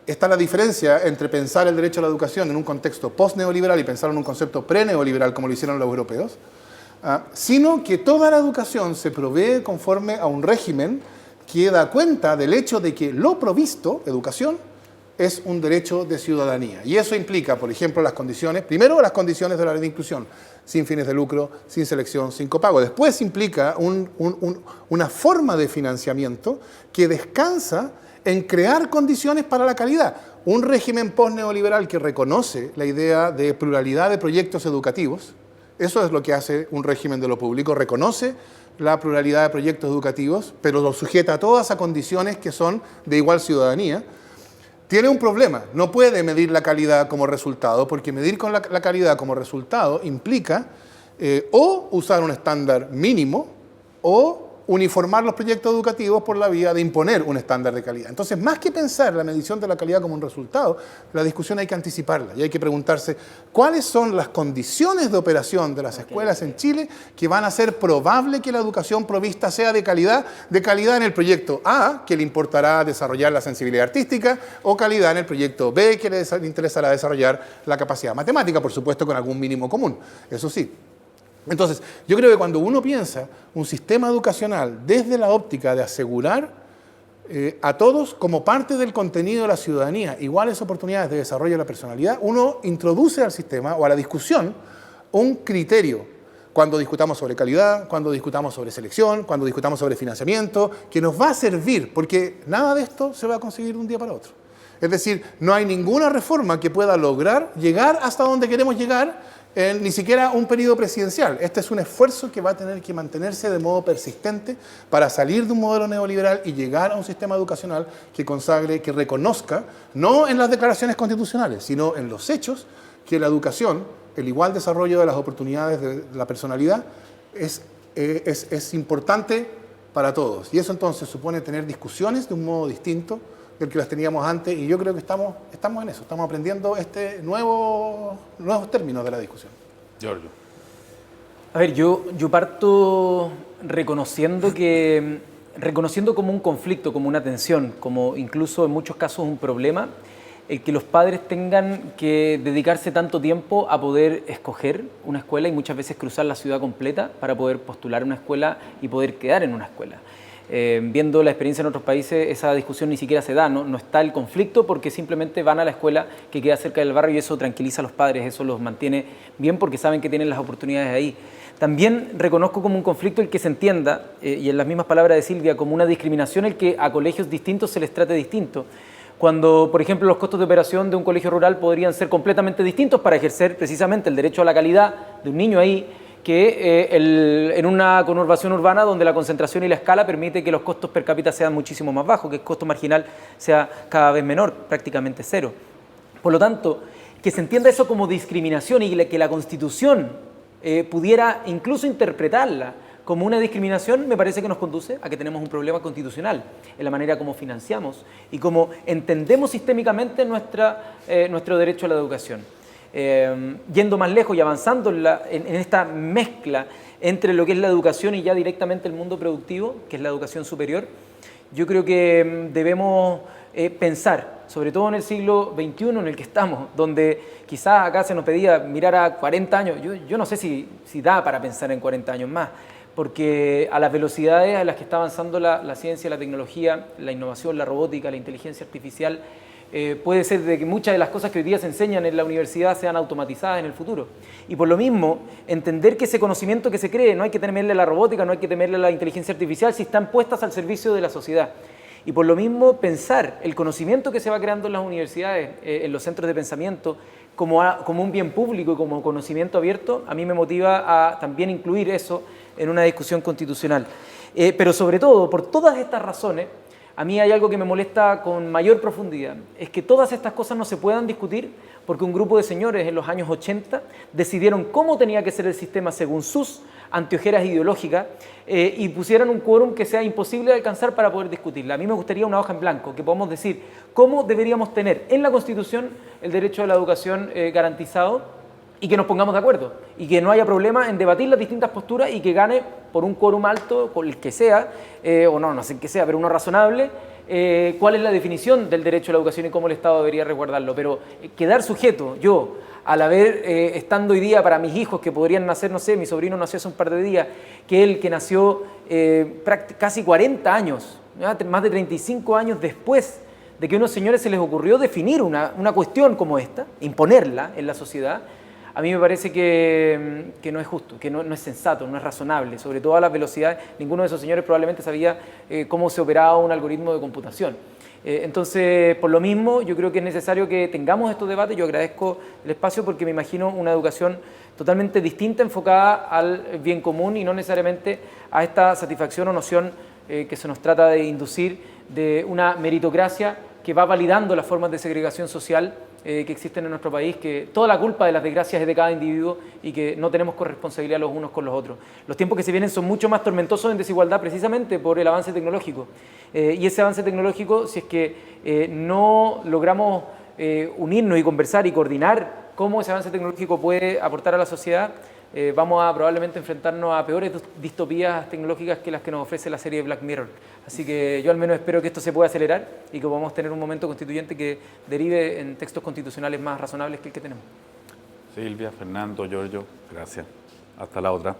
C: Está la diferencia entre pensar el derecho a la educación en un contexto post-neoliberal y pensar en un concepto pre-neoliberal, como lo hicieron los europeos, sino que toda la educación se provee conforme a un régimen que da cuenta del hecho de que lo provisto, educación, es un derecho de ciudadanía. Y eso implica, por ejemplo, primero las condiciones de la ley de inclusión, sin fines de lucro, sin selección, sin copago. Después implica una forma de financiamiento que descansa en crear condiciones para la calidad. Un régimen post-neoliberal que reconoce la idea de pluralidad de proyectos educativos, eso es lo que hace un régimen de lo público, reconoce la pluralidad de proyectos educativos, pero lo sujeta a todas a condiciones que son de igual ciudadanía. Tiene un problema, no puede medir la calidad como resultado, porque medir con la calidad como resultado implica o usar un estándar mínimo o uniformar los proyectos educativos por la vía de imponer un estándar de calidad. Entonces, más que pensar la medición de la calidad como un resultado, la discusión hay que anticiparla y hay que preguntarse cuáles son las condiciones de operación de las escuelas en Chile que van a hacer probable que la educación provista sea de calidad en el proyecto A, que le importará desarrollar la sensibilidad artística, o calidad en el proyecto B, que le interesará desarrollar la capacidad matemática, por supuesto con algún mínimo común, eso sí. Entonces, yo creo que cuando uno piensa un sistema educacional desde la óptica de asegurar a todos, como parte del contenido de la ciudadanía, iguales oportunidades de desarrollo de la personalidad, uno introduce al sistema o a la discusión un criterio. Cuando discutamos sobre calidad, cuando discutamos sobre selección, cuando discutamos sobre financiamiento, que nos va a servir, porque nada de esto se va a conseguir de un día para otro. Es decir, no hay ninguna reforma que pueda lograr llegar hasta donde queremos llegar ni siquiera un periodo presidencial. Este es un esfuerzo que va a tener que mantenerse de modo persistente para salir de un modelo neoliberal y llegar a un sistema educacional que consagre, que reconozca, no en las declaraciones constitucionales, sino en los hechos, que la educación, el igual desarrollo de las oportunidades de la personalidad, es importante para todos. Y eso entonces supone tener discusiones de un modo distinto del que las teníamos antes, y yo creo que estamos en eso, estamos aprendiendo nuevos términos de la discusión.
B: Giorgio.
D: A ver, yo parto reconociendo como un conflicto, como una tensión, como incluso en muchos casos un problema, el que los padres tengan que dedicarse tanto tiempo a poder escoger una escuela y muchas veces cruzar la ciudad completa para poder postular una escuela y poder quedar en una escuela. Viendo la experiencia en otros países, esa discusión ni siquiera se da, no está el conflicto porque simplemente van a la escuela que queda cerca del barrio y eso tranquiliza a los padres, eso los mantiene bien porque saben que tienen las oportunidades ahí. También reconozco como un conflicto el que se entienda, y en las mismas palabras de Silvia, como una discriminación el que a colegios distintos se les trate distinto. Cuando, por ejemplo, los costos de operación de un colegio rural podrían ser completamente distintos para ejercer precisamente el derecho a la calidad de un niño ahí, que en una conurbación urbana donde la concentración y la escala permite que los costos per cápita sean muchísimo más bajos, que el costo marginal sea cada vez menor, prácticamente cero. Por lo tanto, que se entienda eso como discriminación y que la Constitución pudiera incluso interpretarla como una discriminación, me parece que nos conduce a que tenemos un problema constitucional en la manera como financiamos y como entendemos sistémicamente nuestro derecho a la educación. Yendo más lejos y avanzando en esta mezcla entre lo que es la educación y ya directamente el mundo productivo, que es la educación superior, yo creo que debemos pensar, sobre todo en el siglo XXI en el que estamos, donde quizás acá se nos pedía mirar a 40 años, yo no sé si da para pensar en 40 años más, porque a las velocidades a las que está avanzando la ciencia, la tecnología, la innovación, la robótica, la inteligencia artificial, puede ser de que muchas de las cosas que hoy día se enseñan en la universidad sean automatizadas en el futuro. Y por lo mismo, entender que ese conocimiento que se cree, no hay que temerle a la robótica, no hay que temerle a la inteligencia artificial si están puestas al servicio de la sociedad. Y por lo mismo, pensar el conocimiento que se va creando en las universidades, en los centros de pensamiento, como un bien público y como conocimiento abierto, a mí me motiva a también incluir eso en una discusión constitucional. Pero sobre todo, por todas estas razones, a mí hay algo que me molesta con mayor profundidad, es que todas estas cosas no se puedan discutir porque un grupo de señores en los años 80 decidieron cómo tenía que ser el sistema según sus anteojeras ideológicas y pusieran un quórum que sea imposible de alcanzar para poder discutirla. A mí me gustaría una hoja en blanco, que podamos decir cómo deberíamos tener en la Constitución el derecho a la educación garantizado y que nos pongamos de acuerdo y que no haya problema en debatir las distintas posturas y que gane por un quórum alto, con el que sea, o no sé qué sea, pero uno razonable, cuál es la definición del derecho a la educación y cómo el Estado debería resguardarlo. Pero quedar sujeto, yo, al haber, estando hoy día para mis hijos que podrían nacer, no sé, mi sobrino nació hace un par de días, que él que nació casi 40 años, más de 35 años después de que a unos señores se les ocurrió definir una cuestión como esta, imponerla en la sociedad, a mí me parece que no es justo, que no es sensato, no es razonable, sobre todo a las velocidades. Ninguno de esos señores probablemente sabía cómo se operaba un algoritmo de computación. Entonces, por lo mismo, yo creo que es necesario que tengamos estos debates. Yo agradezco el espacio porque me imagino una educación totalmente distinta, enfocada al bien común y no necesariamente a esta satisfacción o noción que se nos trata de inducir de una meritocracia que va validando las formas de segregación social que existen en nuestro país, que toda la culpa de las desgracias es de cada individuo y que no tenemos corresponsabilidad los unos con los otros. Los tiempos que se vienen son mucho más tormentosos en desigualdad precisamente por el avance tecnológico. Y ese avance tecnológico, si es que no logramos unirnos y conversar y coordinar cómo ese avance tecnológico puede aportar a la sociedad, vamos a probablemente enfrentarnos a peores distopías tecnológicas que las que nos ofrece la serie Black Mirror. Así que yo al menos espero que esto se pueda acelerar y que podamos tener un momento constituyente que derive en textos constitucionales más razonables que el que tenemos.
B: Silvia, Fernando, Giorgio, gracias. Hasta la otra.